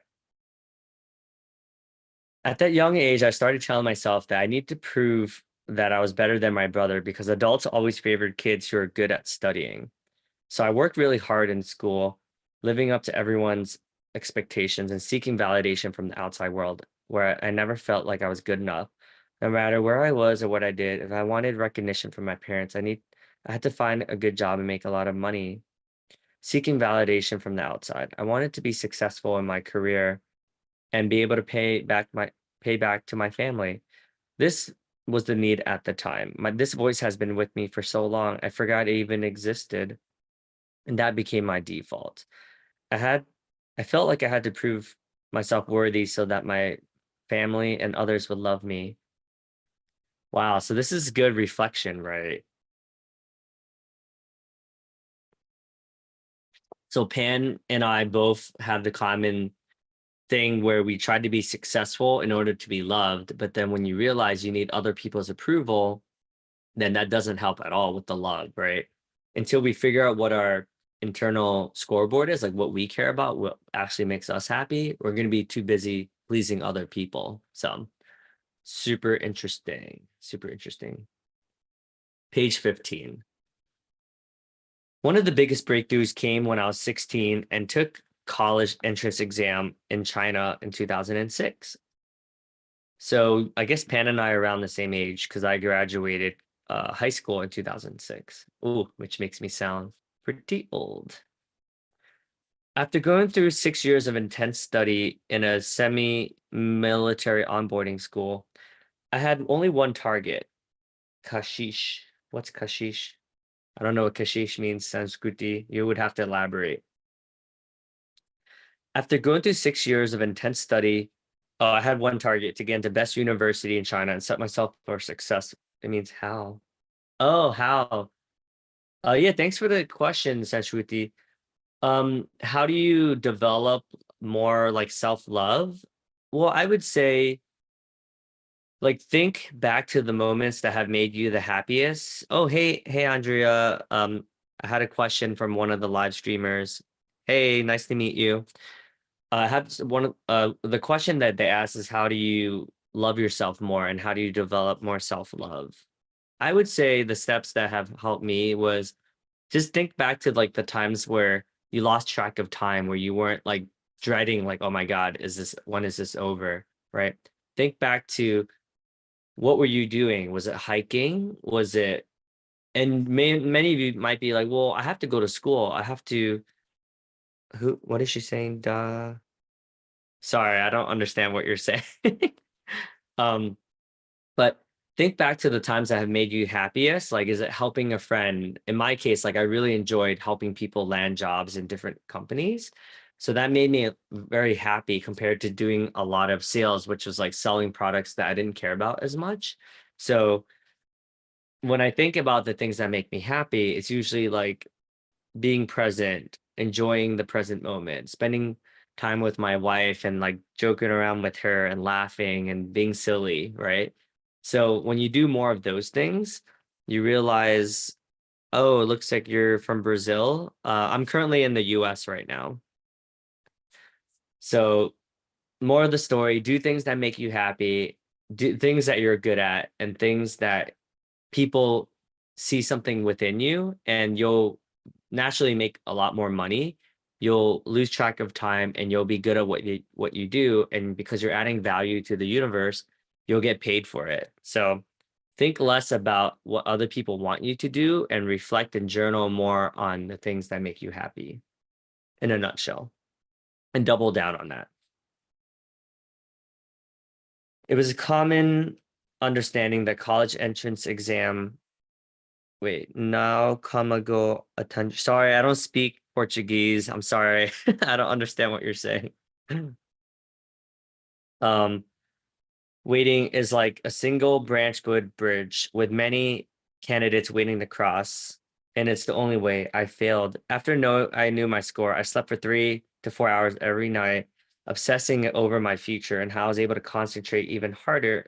At that young age, I started telling myself that I need to prove that I was better than my brother because adults always favored kids who are good at studying. So I worked really hard in school, living up to everyone's expectations and seeking validation from the outside world, where I never felt like I was good enough. No matter where I was or what I did, if I wanted recognition from my parents, I had to find a good job and make a lot of money. Seeking validation from the outside. I wanted to be successful in my career and be able to pay back to my family. This was the need at the time. This voice has been with me for so long, I forgot it even existed, and that became my default. I had I felt like I had to prove myself worthy so that my family and others would love me. Wow, so this is good reflection, right? So Pan and I both have the common thing where we try to be successful in order to be loved, but then when you realize you need other people's approval, then that doesn't help at all with the love, right? Until we figure out what our internal scoreboard is, like what we care about, what actually makes us happy, we're going to be too busy pleasing other people. So super interesting. Super interesting. Page 15. One of the biggest breakthroughs came when I was 16 and took college entrance exam in China in 2006. So I guess Pan and I are around the same age because I graduated high school in 2006. Ooh, which makes me sound pretty old. After going through 6 years of intense study in a semi-military onboarding school, I had only one target, kashish. What's kashish? I don't know what kashish means, Sanskriti. You would have to elaborate. After going through 6 years of intense study, I had one target to get into best university in China and set myself for success. It means how? Oh, how? Yeah, thanks for the question, Sanshruti. How do you develop more like self-love? Well, I would say like think back to the moments that have made you the happiest. Oh, hey, Andrea. I had a question from one of the live streamers. Hey, nice to meet you. I have the question that they asked is how do you love yourself more and how do you develop more self-love? I would say the steps that have helped me was just think back to like the times where you lost track of time, where you weren't like dreading, like, oh my God, when is this over? Right? Think back to what were you doing? Was it hiking? And many of you might be like, well, I have to go to school. What is she saying? Duh. Sorry, I don't understand what you're saying. Um, But think back to the times that have made you happiest. Like, is it helping a friend? In my case, like I really enjoyed helping people land jobs in different companies. So that made me very happy compared to doing a lot of sales, which was like selling products that I didn't care about as much. So when I think about the things that make me happy, it's usually like being present, enjoying the present moment, spending time with my wife and like joking around with her and laughing and being silly, right? So when you do more of those things, you realize, oh, it looks like you're from Brazil. I'm currently in the US right now. So more of the story, do things that make you happy, do things that you're good at, and things that people see something within you, and you'll naturally make a lot more money. You'll lose track of time and you'll be good at what you do. And because you're adding value to the universe, you'll get paid for it. So think less about what other people want you to do and reflect and journal more on the things that make you happy in a nutshell and double down on that. It was a common understanding that college entrance exam. Wait, now Kamago attention. Sorry, I don't speak Portuguese. I'm sorry. I don't understand what you're saying. Um, Waiting is like a single branch wood bridge with many candidates waiting to cross, and it's the only way. I failed. I knew my score, I slept for 3 to 4 hours every night, obsessing over my future and how I was able to concentrate even harder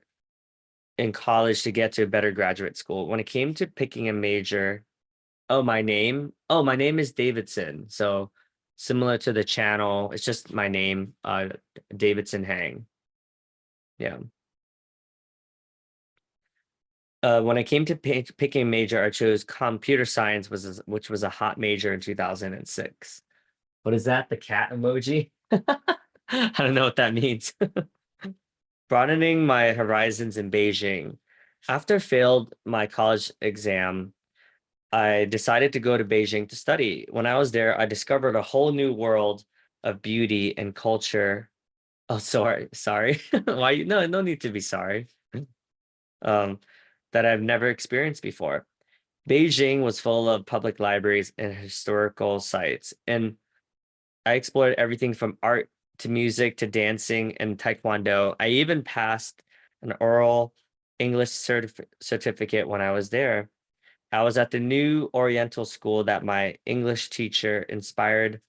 in college to get to a better graduate school. When it came to picking a major, oh, my name. Oh, my name is Davidson. So similar to the channel, it's just my name, Davidson Hang. Yeah. When I came to picking a major, I chose computer science, which was a hot major in 2006. What is that? The cat emoji? I don't know what that means. Broadening my horizons in Beijing. After failed my college exam, I decided to go to Beijing to study. When I was there, I discovered a whole new world of beauty and culture. Oh, sorry. Why you no, no need to be sorry. Um, that I've never experienced before. Beijing was full of public libraries and historical sites, and I explored everything from art to music to dancing and taekwondo. I even passed an oral English certificate when I was there. I was at the new Oriental school that my English teacher inspired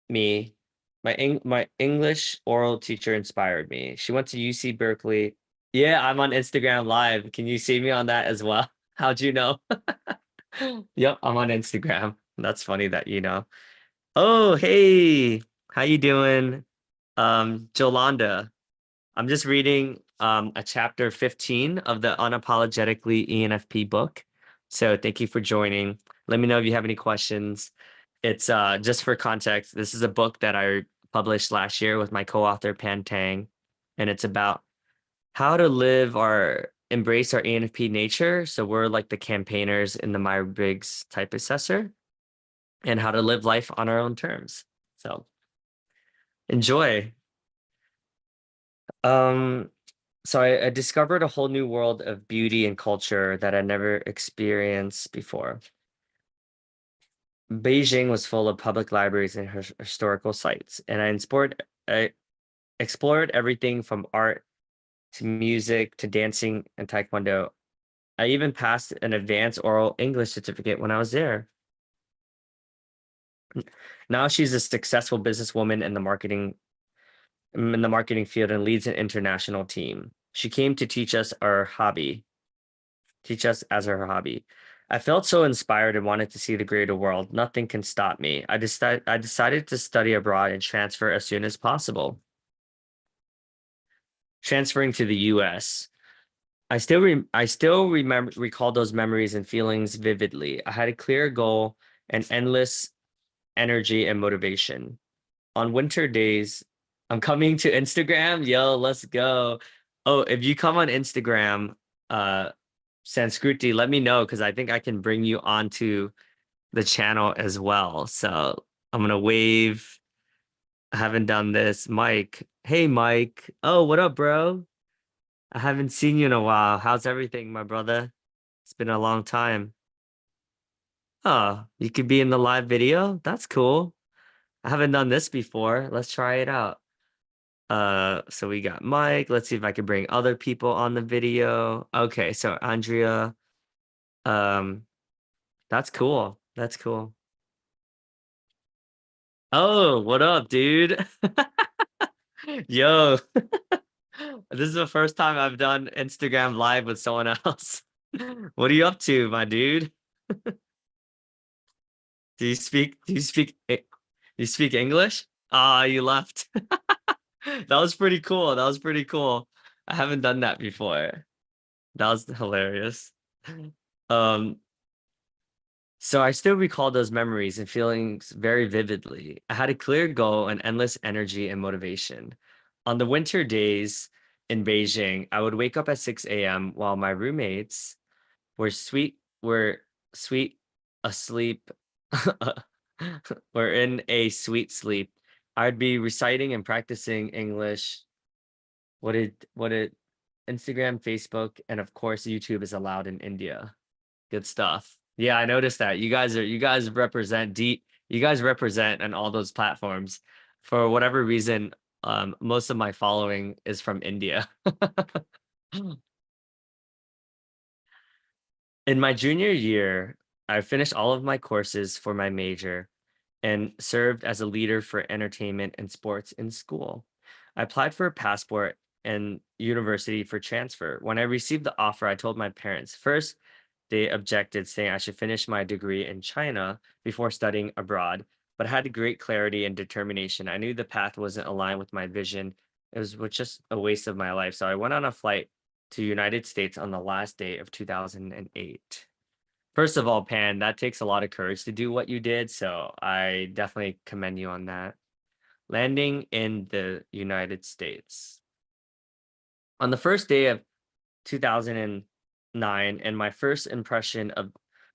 me. My English oral teacher inspired me. She went to UC Berkeley. Yeah, I'm on Instagram Live. Can you see me on that as well? How'd you know? Yep, I'm on Instagram. That's funny that you know. Oh, hey, how you doing? Jolanda. I'm just reading a chapter 15 of the Unapologetically ENFP book. So thank you for joining. Let me know if you have any questions. It's just for context, this is a book that I published last year with my co-author Tang, and it's about how to live our embrace our ENFP nature. So we're like the campaigners in the Myers-Briggs type assessor, and how to live life on our own terms. So enjoy. Um, so I discovered a whole new world of beauty and culture that I never experienced before. Beijing was full of public libraries and historical sites, and I explored everything from art to music to dancing and taekwondo. I even passed an advanced oral English certificate when I was there. Now she's a successful businesswoman in the marketing field and leads an international team. She came to teach us as her hobby. I felt so inspired and wanted to see the greater world. Nothing can stop me. I decided to study abroad and transfer as soon as possible. Transferring to the US. I still remember recall those memories and feelings vividly. I had a clear goal and endless energy and motivation. On winter days, I'm coming to Instagram. Yo, let's go. Oh, if you come on Instagram, uh, Sanskriti, let me know because I think I can bring you onto the channel as well. So I'm gonna wave. I haven't done this. Mike. Hey, Mike. Oh, what up, bro? I haven't seen you in a while. How's everything, my brother? It's been a long time. Oh, you could be in the live video? That's cool. I haven't done this before. Let's try it out. So we got Mike. Let's see if I can bring other people on the video. Okay, so Andrea. Um, that's cool. That's cool. Oh, what up, dude? Yo, this is the first time I've done Instagram live with someone else. What are you up to, my dude? Do you speak English? Ah, you left. That was pretty cool. That was pretty cool. I haven't done that before. That was hilarious. Um, so I still recall those memories and feelings very vividly. I had a clear goal and endless energy and motivation. On the winter days in Beijing, I would wake up at 6 a.m. while my roommates were sweet asleep were in a sweet sleep. I'd be reciting and practicing English. What did Instagram, Facebook, and of course YouTube is allowed in India. Good stuff. Yeah, I noticed that. You guys represent deep. You guys represent on all those platforms. For whatever reason, most of my following is from India. In my junior year, I finished all of my courses for my major and served as a leader for entertainment and sports in school. I applied for a passport and university for transfer. When I received the offer, I told my parents. First, they objected, saying I should finish my degree in China before studying abroad, but I had great clarity and determination. I knew the path wasn't aligned with my vision It was just a waste of my life. So I went on a flight to United States on the last day of 2008. First of all, Pan, that takes a lot of courage to do what you did, so I definitely commend you on that. Landing in the United States. On the first day of 2009, and my first impression of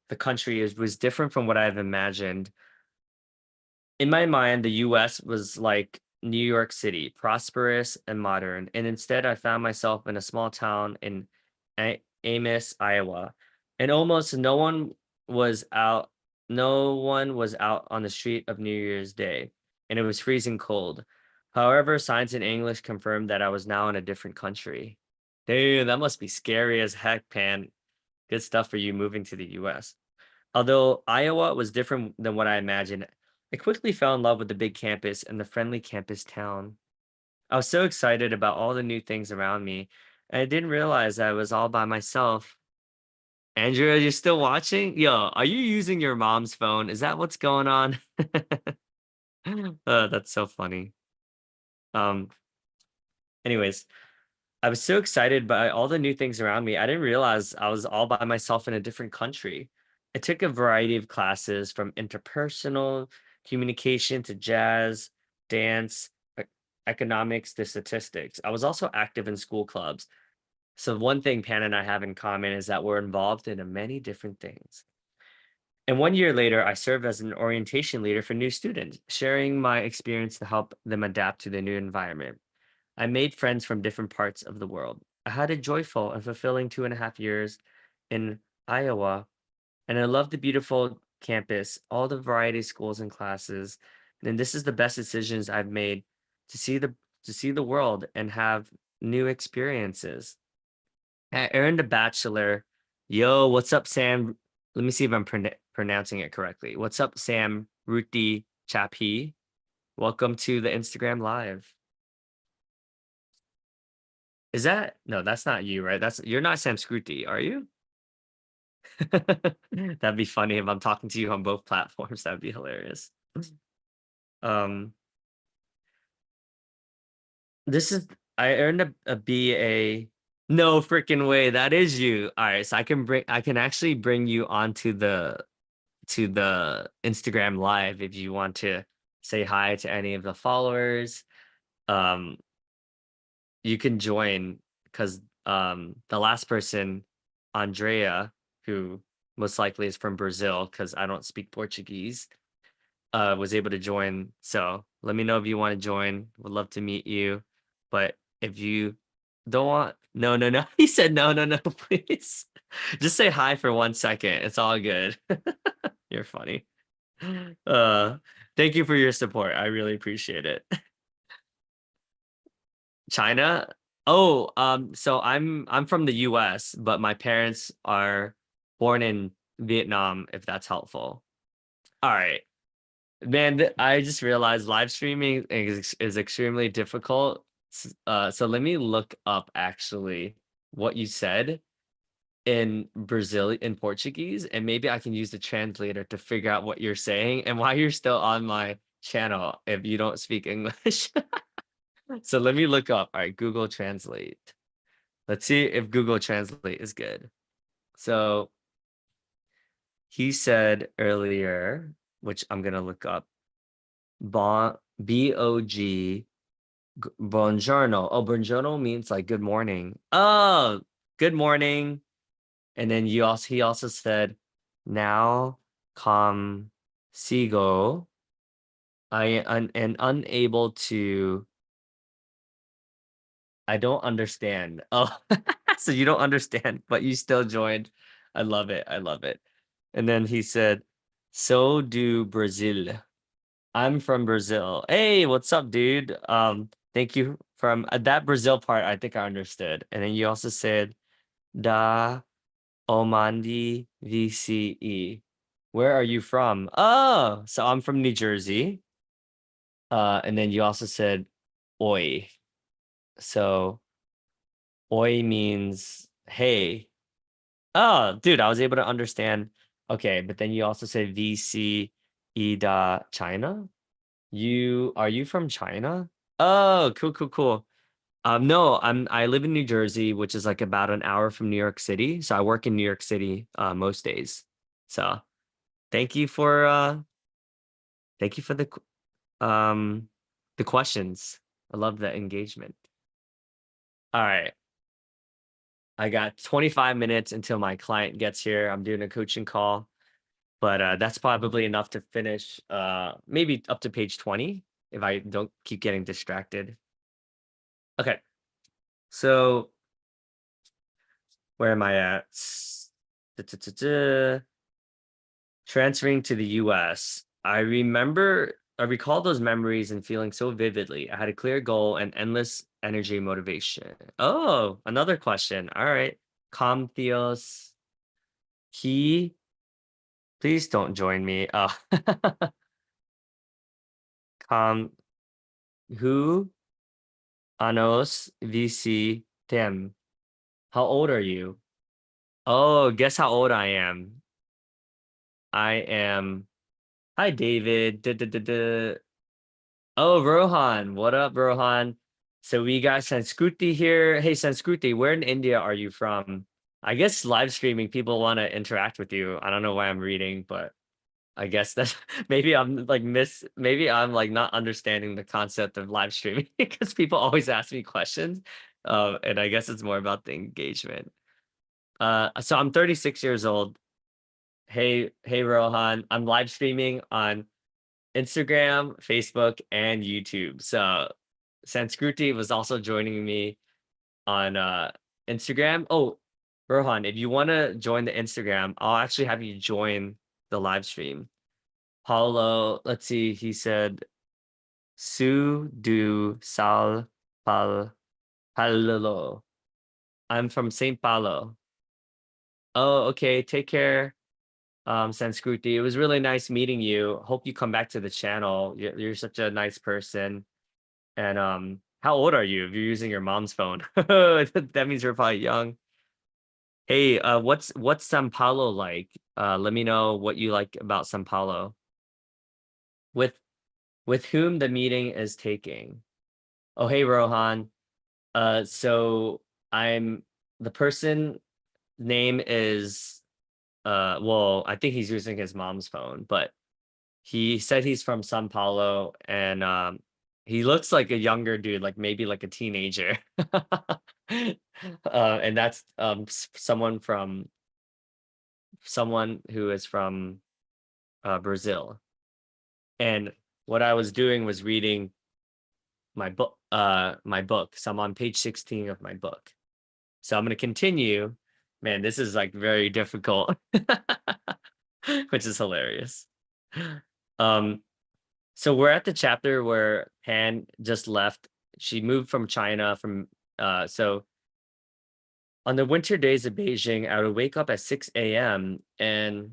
the country was different from what I've imagined. In my mind, the US was like New York City, prosperous and modern, and instead I found myself in a small town in Ames, Iowa, and almost no one was out on the street of New Year's Day, and it was freezing cold. However, signs in English confirmed that I was now in a different country. Dude, that must be scary as heck, Pan. Good stuff for you moving to the US. Although Iowa was different than what I imagined, I quickly fell in love with the big campus and the friendly campus town. I was so excited about all the new things around me, and I didn't realize I was all by myself. Andrea, you still watching? Yo, are you using your mom's phone? Is that what's going on? That's so funny. Um, anyways, I was so excited by all the new things around me. I didn't realize I was all by myself in a different country. I took a variety of classes from interpersonal communication to jazz, dance, economics to statistics. I was also active in school clubs. So one thing Pan and I have in common is that we're involved in many different things. And 1 year later, I served as an orientation leader for new students, sharing my experience to help them adapt to the new environment. I made friends from different parts of the world. I had a joyful and fulfilling 2.5 years in Iowa, and I loved the beautiful campus, all the variety of schools and classes. And this is the best decisions I've made to see the world and have new experiences. I earned a bachelor. Yo, what's up, Sam? Let me see if I'm pronouncing it correctly. What's up, Sam Ruti Chapi? Welcome to the Instagram Live. Is that no, that's not you, right? You're not Sam Scruti, are you? That'd be funny if I'm talking to you on both platforms. That'd be hilarious. Um, this is I earned a BA. No freaking way, that is you. All right, so I can actually bring you onto the Instagram live if you want to say hi to any of the followers. Um, you can join because the last person, Andrea, who most likely is from Brazil because I don't speak Portuguese, was able to join. So let me know if you want to join. Would love to meet you. But if you don't want, no, no, no. He said no, no, no, please. Just say hi for 1 second. It's all good. You're funny. Uh, thank you for your support. I really appreciate it. China? Oh, so I'm from the US, but my parents are born in Vietnam, if that's helpful. All right. Man, I just realized live streaming is extremely difficult. So let me look up actually what you said in Brazil in Portuguese, and maybe I can use the translator to figure out what you're saying and why you're still on my channel if you don't speak English. So let me look up. All right, Google Translate. Let's see if Google Translate is good. So he said earlier, which I'm gonna look up, B-O-G, buongiorno. Oh, buongiorno means like good morning. Oh, good morning. And then he also said, now consigo, and unable to, I don't understand. Oh, so you don't understand, but you still joined. I love it. I love it. And then he said, so do Brazil. I'm from Brazil. Hey, what's up, dude? Thank you from that Brazil part. I think I understood. And then you also said, da Omandi VCE. Where are you from? Oh, so I'm from New Jersey. And then you also said oi. So oi means hey. Oh, dude, I was able to understand. Okay, but then you also said VCE da China. You from China? Oh, cool, cool, cool. No, I live in New Jersey, which is like about an hour from New York City. So I work in New York City most days. So thank you for thank you for the questions. I love the engagement. All right. I got 25 minutes until my client gets here. I'm doing a coaching call, but that's probably enough to finish maybe up to page 20 if I don't keep getting distracted. Okay. So where am I at? Transferring to the US. I recall those memories and feeling so vividly. I had a clear goal and endless energy and motivation. Oh, another question. All right. Com Theos. He, please don't join me. Com, who, Anos, VC, Tim. How old are you? Oh, guess how old I am. I am, hi, David. Oh, Rohan. What up, Rohan? So we got Sanskriti here. Hey, Sanskriti, where in India are you from? I guess live streaming, people want to interact with you. I don't know why I'm reading, but I guess that's maybe I'm like not understanding the concept of live streaming because people always ask me questions. And I guess it's more about the engagement. So I'm 36 years old. Hey, Rohan. I'm live streaming on Instagram, Facebook, and YouTube. So Sanskruti was also joining me on Instagram. Oh, Rohan, if you want to join the Instagram, I'll actually have you join the live stream. Paulo, let's see, he said Su du Sal Pal Palilo. I'm from St. Paulo. Oh, okay. Take care, Sanskruti. It was really nice meeting you. Hope you come back to the channel. You're such a nice person. And how old are you if you're using your mom's phone? That means you're probably young. Hey, what's São Paulo like? Let me know what you like about São Paulo. With with whom the meeting is taking. Oh, hey, Rohan. So I'm the person name is well, I think he's using his mom's phone, but he said he's from São Paulo and he looks like a younger dude, like maybe like a teenager. And that's someone who is from Brazil. And what I was doing was reading my book. So I'm on page 16 of my book. So I'm going to continue. Man, this is like very difficult, which is hilarious. Um, so we're at the chapter where Han just left. She moved from China so on the winter days of Beijing, I would wake up at 6 a.m. and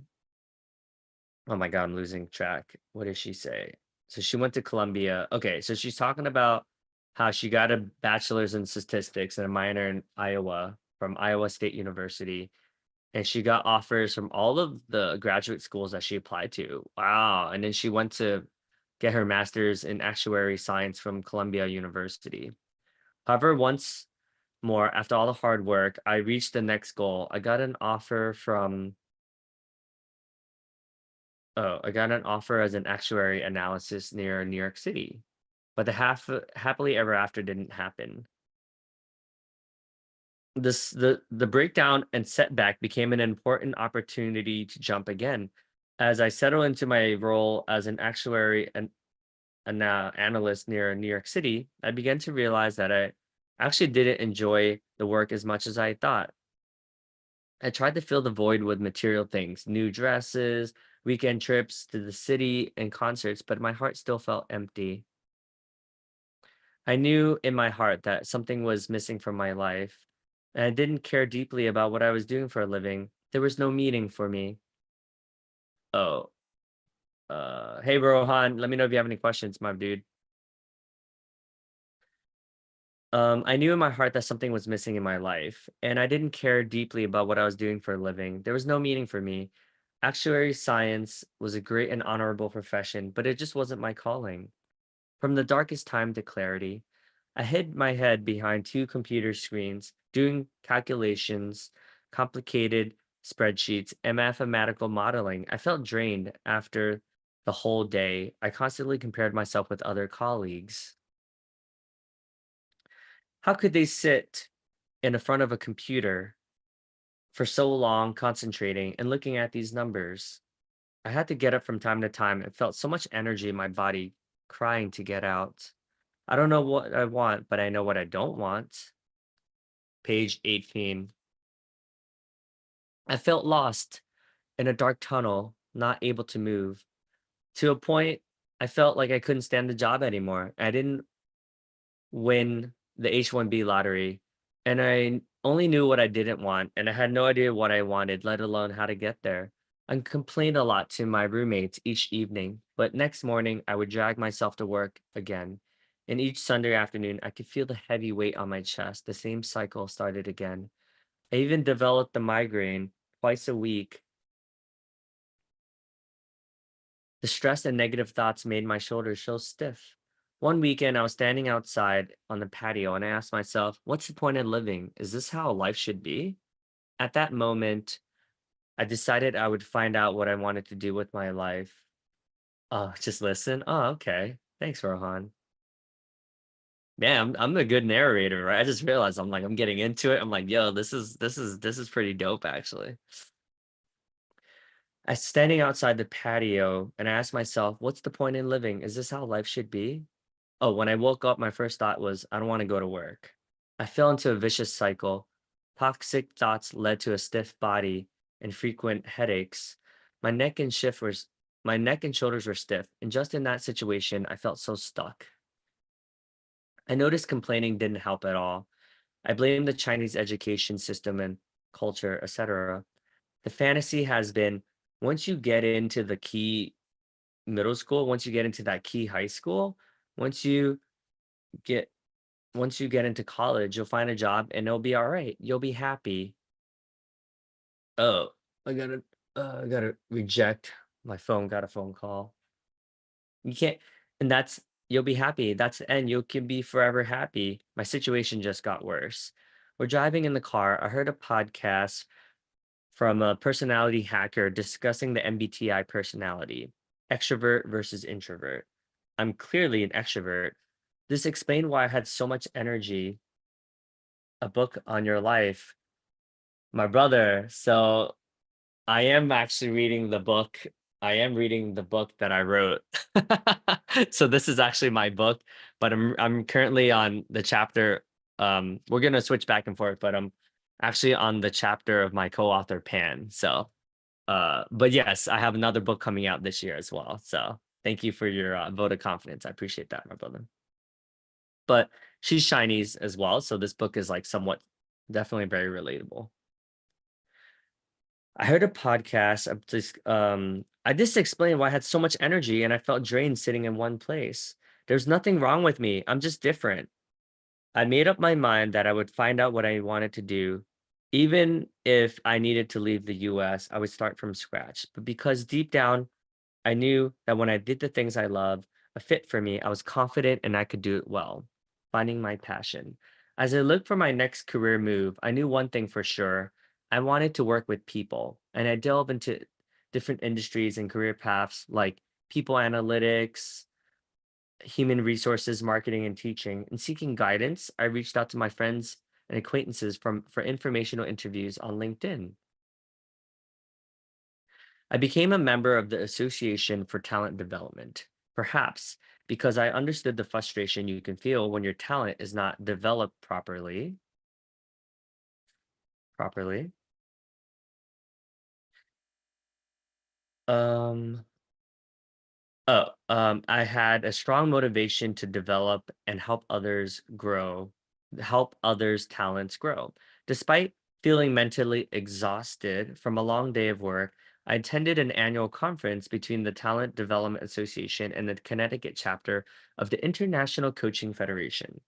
oh my God, I'm losing track. What did she say? So she went to Columbia. Okay, so she's talking about how she got a bachelor's in statistics and a minor in Iowa from Iowa State University. And she got offers from all of the graduate schools that she applied to. Wow. And then she went to get her master's in actuary science from Columbia University. However, once more, after all the hard work, I reached the next goal. I got an offer as an actuary analysis near New York City, but the happily ever after didn't happen. The breakdown and setback became an important opportunity to jump again. As I settle into my role as an actuary and an analyst near New York City, I began to realize that I actually didn't enjoy the work as much as I thought. I tried to fill the void with material things, new dresses, weekend trips to the city, and concerts, but my heart still felt empty. I knew in my heart that something was missing from my life, and I didn't care deeply about what I was doing for a living. There was no meaning for me. Oh, hey Rohan, let me know if you have any questions, my dude. I knew in my heart that something was missing in my life, and I didn't care deeply about what I was doing for a living. There was no meaning for me. Actuary science was a great and honorable profession, but it just wasn't my calling. From the darkest time to clarity, I hid my head behind two computer screens, doing calculations, complicated spreadsheets, and mathematical modeling. I felt drained after the whole day. I constantly compared myself with other colleagues. How could they sit in the front of a computer for so long, concentrating and looking at these numbers? I had to get up from time to time and felt so much energy in my body crying to get out. I don't know what I want, but I know what I don't want. Page 18. I felt lost in a dark tunnel, not able to move. To a point, I felt like I couldn't stand the job anymore. I didn't win the H-1B lottery, and I only knew what I didn't want, and I had no idea what I wanted, let alone how to get there. I complained a lot to my roommates each evening, but next morning I would drag myself to work again. And each Sunday afternoon, I could feel the heavy weight on my chest. The same cycle started again. I even developed the migraine twice a week. The stress and negative thoughts made my shoulders feel stiff. One weekend, I was standing outside on the patio and I asked myself, what's the point in living? Is this how life should be? At that moment, I decided I would find out what I wanted to do with my life. Oh, just listen. Oh, okay. Thanks, Rohan. Man, I'm the good narrator, right? I just realized I'm getting into it. I'm like, yo, this is pretty dope, actually. I standing outside the patio and I asked myself, what's the point in living? Is this how life should be? Oh, when I woke up, my first thought was, I don't want to go to work. I fell into a vicious cycle. Toxic thoughts led to a stiff body and frequent headaches. My neck and shift was my neck and shoulders were stiff, and just in that situation, I felt so stuck. I noticed complaining didn't help at all. I blamed the Chinese education system and culture, etc. The fantasy has been once you get into the key middle school, once you get into that key high school, once you get once you get into college, you'll find a job and it'll be all right. You'll be happy. Oh, I gotta reject. My phone got a phone call. You can't, and that's you'll be happy. That's the end. You can be forever happy. My situation just got worse. We're driving in the car. I heard a podcast from a personality hacker discussing the MBTI personality, extrovert versus introvert. I'm clearly an extrovert. This explained why I had so much energy. A book on your life, my brother. So I am actually reading the book. I am reading the book that I wrote. So this is actually my book, but I'm currently on the chapter. We're gonna switch back and forth, but I'm actually on the chapter of my co-author Pan. So but yes, I have another book coming out this year as well. So thank you for your vote of confidence. I appreciate that, my brother. But she's Chinese as well, so this book is like somewhat definitely very relatable. I heard a podcast of just I just explained why I had so much energy and I felt drained sitting in one place. There's nothing wrong with me. I'm just different. I made up my mind that I would find out what I wanted to do. Even if I needed to leave the US, I would start from scratch. But because deep down I knew that when I did the things I love, a fit for me, I was confident and I could do it well, finding my passion. As I looked for my next career move, I knew one thing for sure. I wanted to work with people, and I delved into different industries and career paths like people analytics, human resources, marketing, and teaching. And seeking guidance, I reached out to my friends and acquaintances for informational interviews on LinkedIn. I became a member of the Association for Talent Development, perhaps because I understood the frustration you can feel when your talent is not developed properly. Um, I had a strong motivation to develop and help others' talents grow. Despite feeling mentally exhausted from a long day of work, I attended an annual conference between the Talent Development Association and the Connecticut chapter of the International Coaching Federation.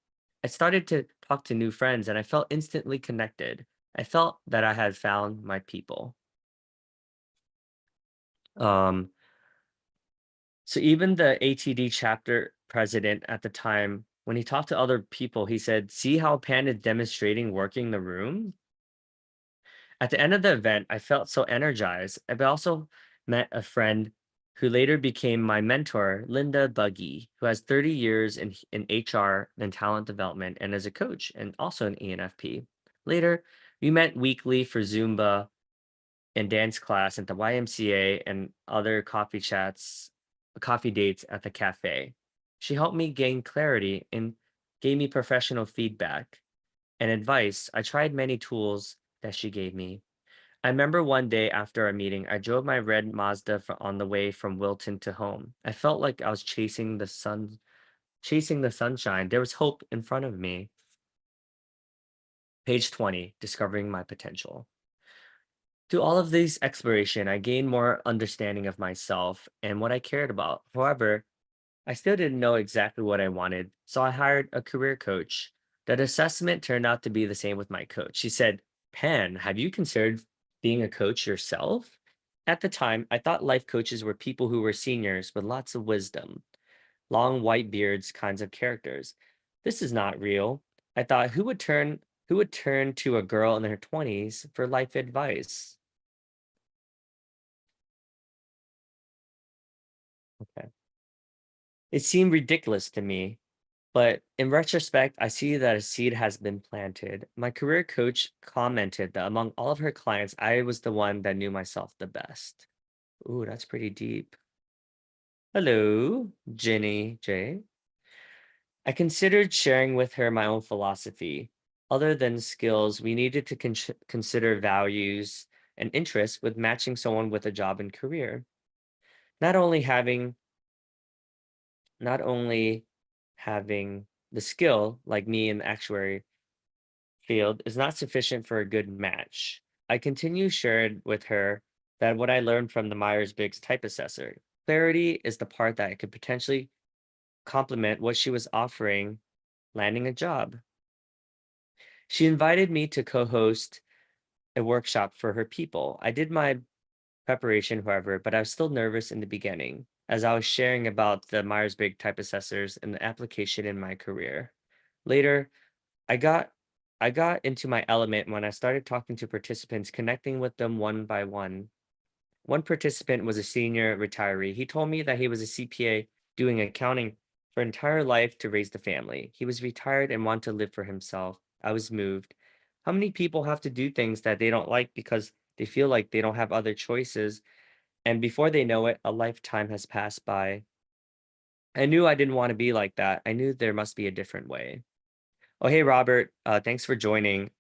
I started to talk to new friends and I felt instantly connected. I felt that I had found my people. So even the ATD chapter president at the time When he talked to other people, he said, "See how Pan is demonstrating working the room?" At the end of the event, I felt so energized. I also met a friend who later became my mentor, Linda Buggy, who has 30 years in HR and talent development and is a coach and also an ENFP. Later, we met weekly for Zumba and dance class at the YMCA and other coffee dates at the cafe. She helped me gain clarity and gave me professional feedback and advice. I tried many tools that she gave me. I remember one day after our meeting, I drove my red Mazda on the way from Wilton to home. I felt like I was chasing the sunshine. There was hope in front of me. Page 20, discovering my potential. Through all of these exploration, I gained more understanding of myself and what I cared about. However, I still didn't know exactly what I wanted, so I hired a career coach. That assessment turned out to be the same with my coach. She said, "Pan, have you considered being a coach yourself?" At the time, I thought life coaches were people who were seniors with lots of wisdom, long white beards kinds of characters. This is not real. I thought who would turn to a girl in their 20s for life advice? Okay. It seemed ridiculous to me. But in retrospect, I see that a seed has been planted. My career coach commented that among all of her clients, I was the one that knew myself the best. Ooh, that's pretty deep. Hello, Jenny J. I considered sharing with her my own philosophy. Other than skills, we needed to consider values and interests with matching someone with a job and career. Not only having not only having the skill like me in the actuary field is not sufficient for a good match. I continue shared with her that what I learned from the Myers-Briggs type assessor. Clarity is the part that could potentially complement what she was offering, landing a job. She invited me to co-host a workshop for her people. I did my preparation, however, but I was still nervous in the beginning as I was sharing about the Myers-Briggs type assessors and the application in my career. Later, I got I got into my element when I started talking to participants, connecting with them one by one. One participant was a senior retiree. He told me that he was a CPA doing accounting for entire life to raise the family. He was retired and wanted to live for himself. I was moved. How many people have to do things that they don't like because they feel like they don't have other choices? And before they know it, a lifetime has passed by. I knew I didn't want to be like that. I knew there must be a different way. Oh, hey, Robert. Thanks for joining.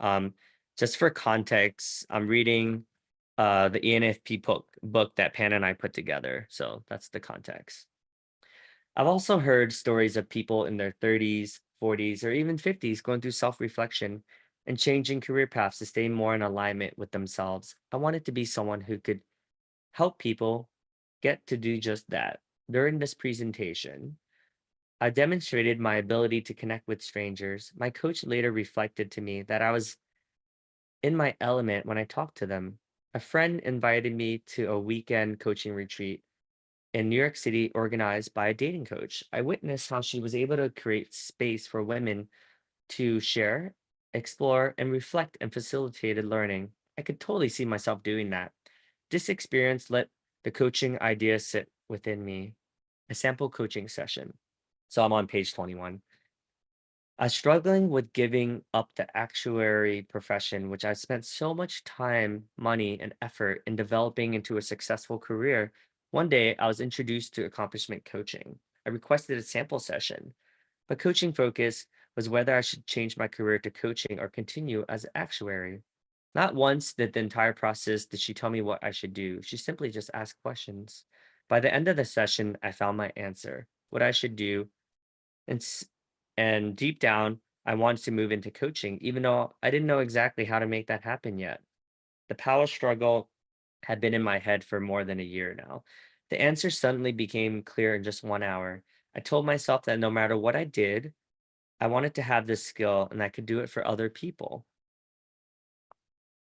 Just for context, I'm reading the ENFP book that Pan and I put together. So that's the context. I've also heard stories of people in their 30s, 40s, or even 50s going through self-reflection and changing career paths to stay more in alignment with themselves. I wanted to be someone who could help people get to do just that. During this presentation, I demonstrated my ability to connect with strangers. My coach later reflected to me that I was in my element when I talked to them. A friend invited me to a weekend coaching retreat in New York City organized by a dating coach. I witnessed how she was able to create space for women to share, explore, and reflect and facilitated learning. I could totally see myself doing that. This experience let the coaching idea sit within me. A sample coaching session. So I'm on page 21. I was struggling with giving up the actuary profession, which I spent so much time, money, and effort in developing into a successful career. One day, I was introduced to accomplishment coaching. I requested a sample session. My coaching focus was whether I should change my career to coaching or continue as an actuary. Not once did the entire process did she tell me what I should do. She simply just asked questions. By the end of the session, I found my answer, what I should do, and and deep down, I wanted to move into coaching, even though I didn't know exactly how to make that happen yet. The power struggle had been in my head for more than a year now. The answer suddenly became clear in just 1 hour. I told myself that no matter what I did, I wanted to have this skill and I could do it for other people.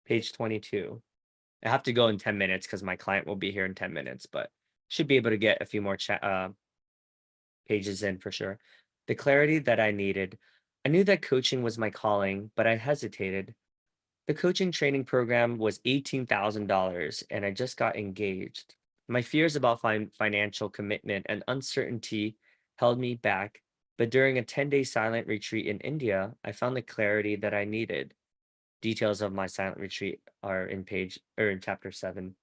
Page 22. I have to go in 10 minutes because my client will be here in 10 minutes, but should be able to get a few more pages in for sure. The clarity that I needed. I knew that coaching was my calling, but I hesitated. The coaching training program was $18,000 and I just got engaged. My fears about financial commitment and uncertainty held me back, but during a 10-day silent retreat in India, I found the clarity that I needed. Details of my silent retreat are in chapter 7.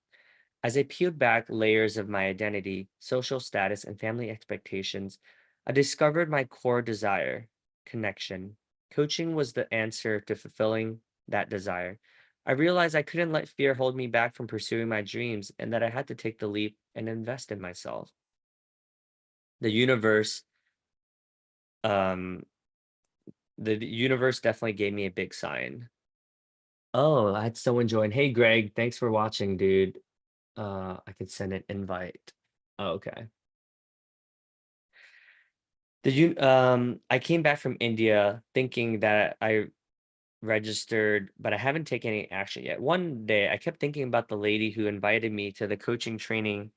As I peeled back layers of my identity, social status, and family expectations, I discovered my core desire: connection. Coaching was the answer to fulfilling that desire. I realized I couldn't let fear hold me back from pursuing my dreams and that I had to take the leap and invest in myself. The universe, um, the universe definitely gave me a big sign. Oh, I had someone join. Hey, Greg, thanks for watching, dude. I could send an invite. Oh, okay. I came back from India thinking that I registered, but I haven't taken any action yet. One day I kept thinking about the lady who invited me to the coaching training.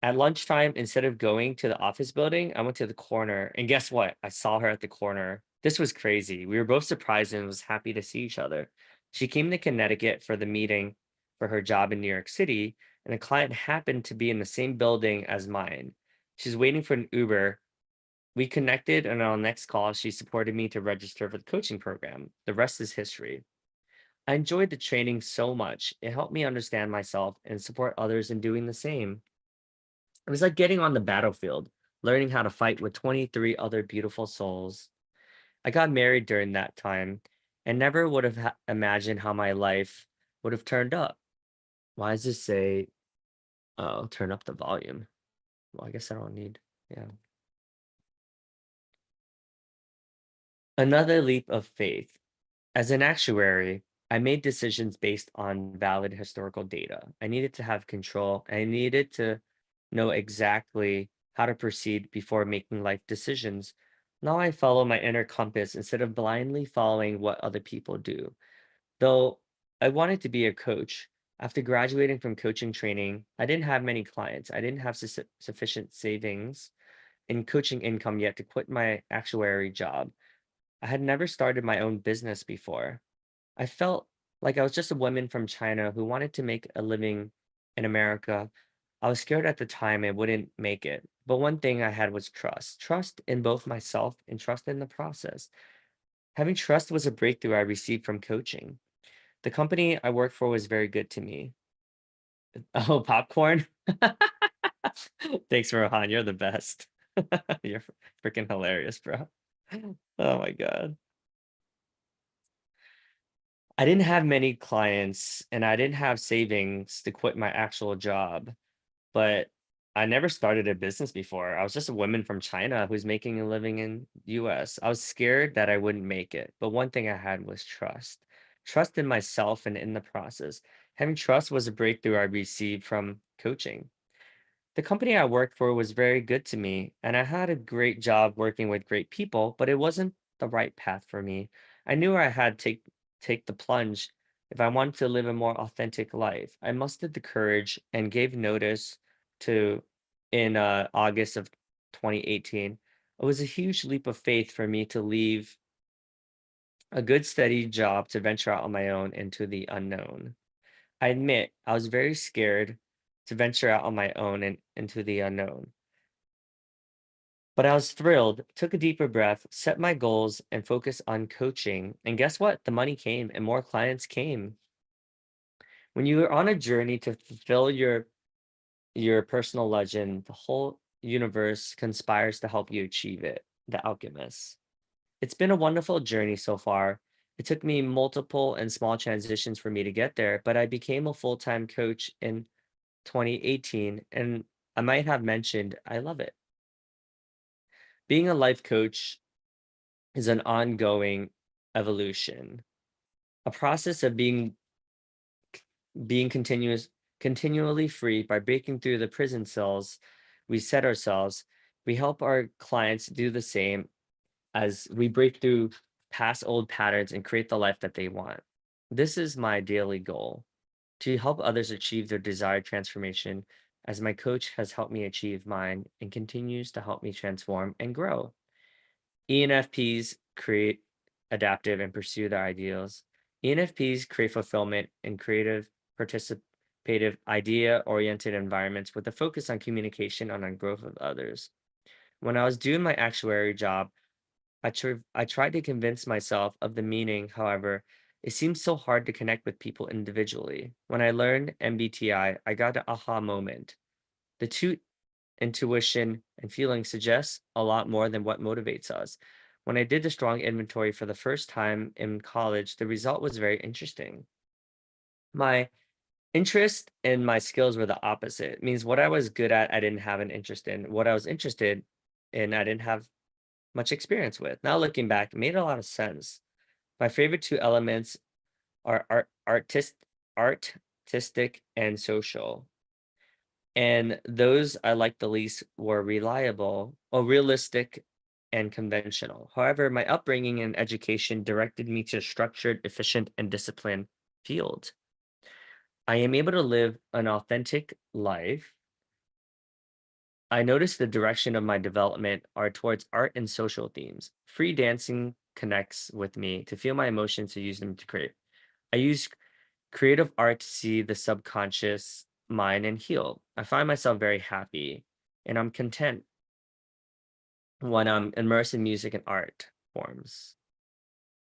At lunchtime, instead of going to the office building, I went to the corner. And guess what? I saw her at the corner. This was crazy. We were both surprised and was happy to see each other. She came to Connecticut for the meeting for her job in New York City, and the client happened to be in the same building as mine. She's waiting for an Uber. We connected, and on the next call, she supported me to register for the coaching program. The rest is history. I enjoyed the training so much. It helped me understand myself and support others in doing the same. It was like getting on the battlefield, learning how to fight with 23 other beautiful souls. I got married during that time and never would have imagined how my life would have turned up. Why does this say, oh, turn up the volume? Well, I guess I don't need, yeah. Another leap of faith. As an actuary, I made decisions based on valid historical data. I needed to have control. I needed to know exactly how to proceed before making life decisions. Now I follow my inner compass instead of blindly following what other people do. Though I wanted to be a coach, after graduating from coaching training, I didn't have many clients. I didn't have sufficient savings in coaching income yet to quit my actuary job. I had never started my own business before. I felt like I was just a woman from China who wanted to make a living in America. I was scared at the time I wouldn't make it. But one thing I had was trust. Trust in both myself and trust in the process. Having trust was a breakthrough I received from coaching. The company I worked for was very good to me. Oh, popcorn? Thanks, Rohan. You're the best. You're freaking hilarious, bro. Oh my God. I didn't have many clients and I didn't have savings to quit my actual job, but I never started a business before. I was just a woman from China who's making a living in US. I was scared that I wouldn't make it, but one thing I had was trust. Trust in myself and in the process. Having trust was a breakthrough I received from coaching. The company I worked for was very good to me, and I had a great job working with great people, but it wasn't the right path for me. I knew I had to take the plunge if I wanted to live a more authentic life. I mustered the courage and gave notice to in August of 2018. It was a huge leap of faith for me to leave a good steady job to venture out on my own into the unknown. I admit I was very scared to venture out on my own and into the unknown. But I was thrilled, took a deeper breath, set my goals, and focused on coaching. And guess what? The money came and more clients came. When you are on a journey to fulfill your personal legend, the whole universe conspires to help you achieve it. The Alchemist. It's been a wonderful journey so far. It took me multiple and small transitions for me to get there, but I became a full-time coach in 2018, and I might have mentioned I love it. Being a life coach is an ongoing evolution, a process of being continually free by breaking through the prison cells we set ourselves. We help our clients do the same as we break through past old patterns and create the life that they want. This is my daily goal, to help others achieve their desired transformation, as my coach has helped me achieve mine and continues to help me transform and grow. ENFPs create, adaptive, and pursue their ideals. ENFPs create fulfillment in creative, participative, idea-oriented environments with a focus on communication and on growth of others. When I was doing my actuary job, I tried to convince myself of the meaning. However, it seems so hard to connect with people individually. When I learned MBTI, I got an aha moment. The two, intuition and feeling, suggests a lot more than what motivates us. When I did the strong inventory for the first time in college, the result was very interesting. My interest and my skills were the opposite. It means what I was good at, I didn't have an interest in. What I was interested in, I didn't have much experience with. Now looking back, it made a lot of sense. My favorite two elements are artistic and social. And those I liked the least were reliable or realistic and conventional. However, my upbringing and education directed me to a structured, efficient, and disciplined field. I am able to live an authentic life. I noticed the direction of my development are towards art and social themes. Free dancing connects with me to feel my emotions, to use them to create. I use creative art to see the subconscious mind and heal. I find myself very happy and I'm content when I'm immersed in music and art forms.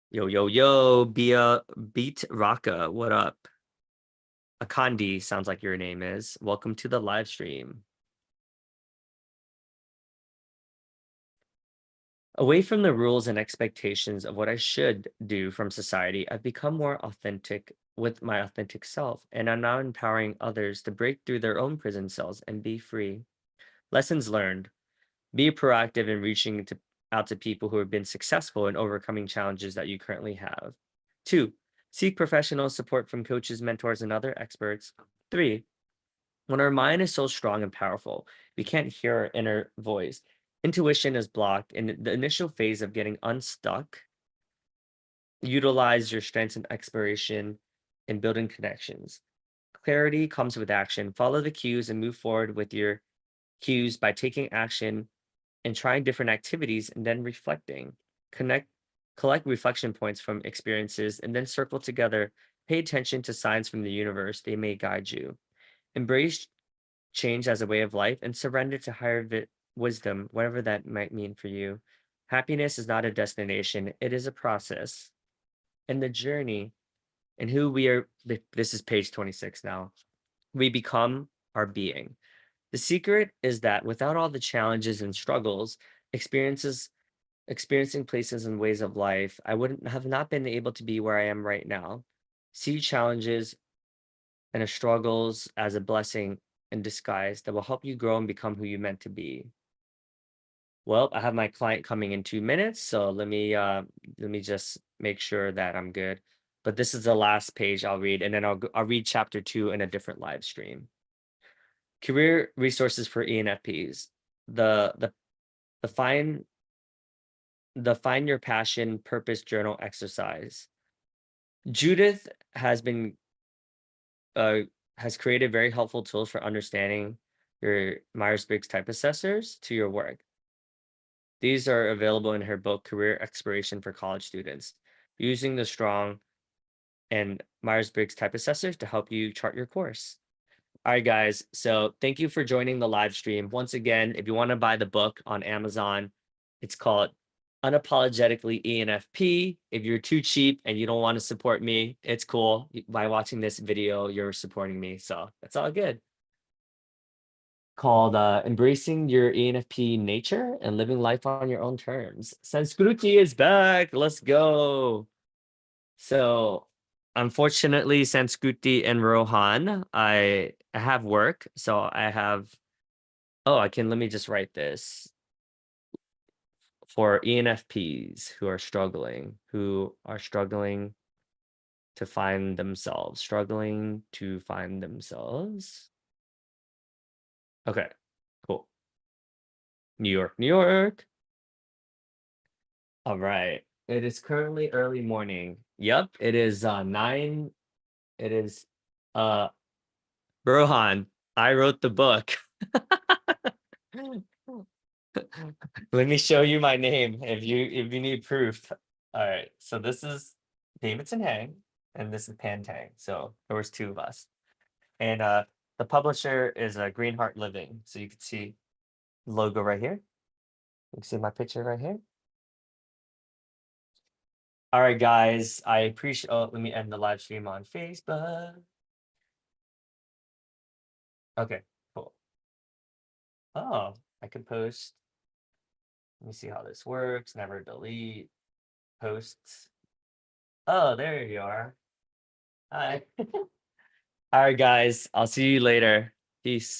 Yo, yo, yo, Beat Raka, what up? Akandi sounds like your name is. Welcome to the live stream. Away from the rules and expectations of what I should do from society, I've become more authentic with my authentic self, and I'm now empowering others to break through their own prison cells and be free. Lessons learned. Be proactive in reaching out to people who have been successful in overcoming challenges that you currently have. 2, seek professional support from coaches, mentors, and other experts. 3, when our mind is so strong and powerful, we can't hear our inner voice. Intuition is blocked in the initial phase of getting unstuck. Utilize your strengths and exploration in building connections. Clarity comes with action. Follow the cues and move forward with your cues by taking action and trying different activities and then reflecting. Collect reflection points from experiences and then circle together. Pay attention to signs from the universe. They may guide you. Embrace change as a way of life and surrender to higher wisdom, whatever that might mean for you. Happiness is not a destination, it is a process. And the journey and who we are, this is page 26 now. We become our being. The secret is that without all the challenges and struggles, experiencing places and ways of life, I wouldn't have not been able to be where I am right now. See challenges and the struggles as a blessing in disguise that will help you grow and become who you meant to be. Well, I have my client coming in 2 minutes, so let me just make sure that I'm good. But this is the last page I'll read, and then I'll read chapter 2 in a different live stream. Career resources for ENFPs. The the find the Find Your Passion Purpose Journal exercise. Judith uh, has created very helpful tools for understanding your Myers-Briggs type assessors to your work. These are available in her book, Career Exploration for College Students, using the strong and Myers-Briggs type assessors to help you chart your course. All right, guys. So thank you for joining the live stream. Once again, if you want to buy the book on Amazon, it's called Unapologetically ENFP. If you're too cheap and you don't want to support me, it's cool. By watching this video, you're supporting me. So that's all good. Called Embracing Your ENFP Nature and Living Life on Your Own Terms. Sanskruti is back. Let's go. So unfortunately, Sanskruti and Rohan, I have work. So I have, oh, let me just write this. For ENFPs who are struggling to find themselves, struggling to find themselves. Okay, cool. New York, New York. All right. It is currently early morning. Yep, it is 9. It is uh Rohan, I wrote the book. Let me show you my name if you need proof. All right, so this is Davidson Hang, and this is Tang. So there was two of us, and the publisher is Greenheart Living. So you can see the logo right here. You can see my picture right here. All right, guys, I appreciate. Oh, let me end the live stream on Facebook. Okay, cool. Oh, I can post. Let me see how this works. Never delete posts. Oh, there you are. Hi. All right, guys. I'll see you later. Peace.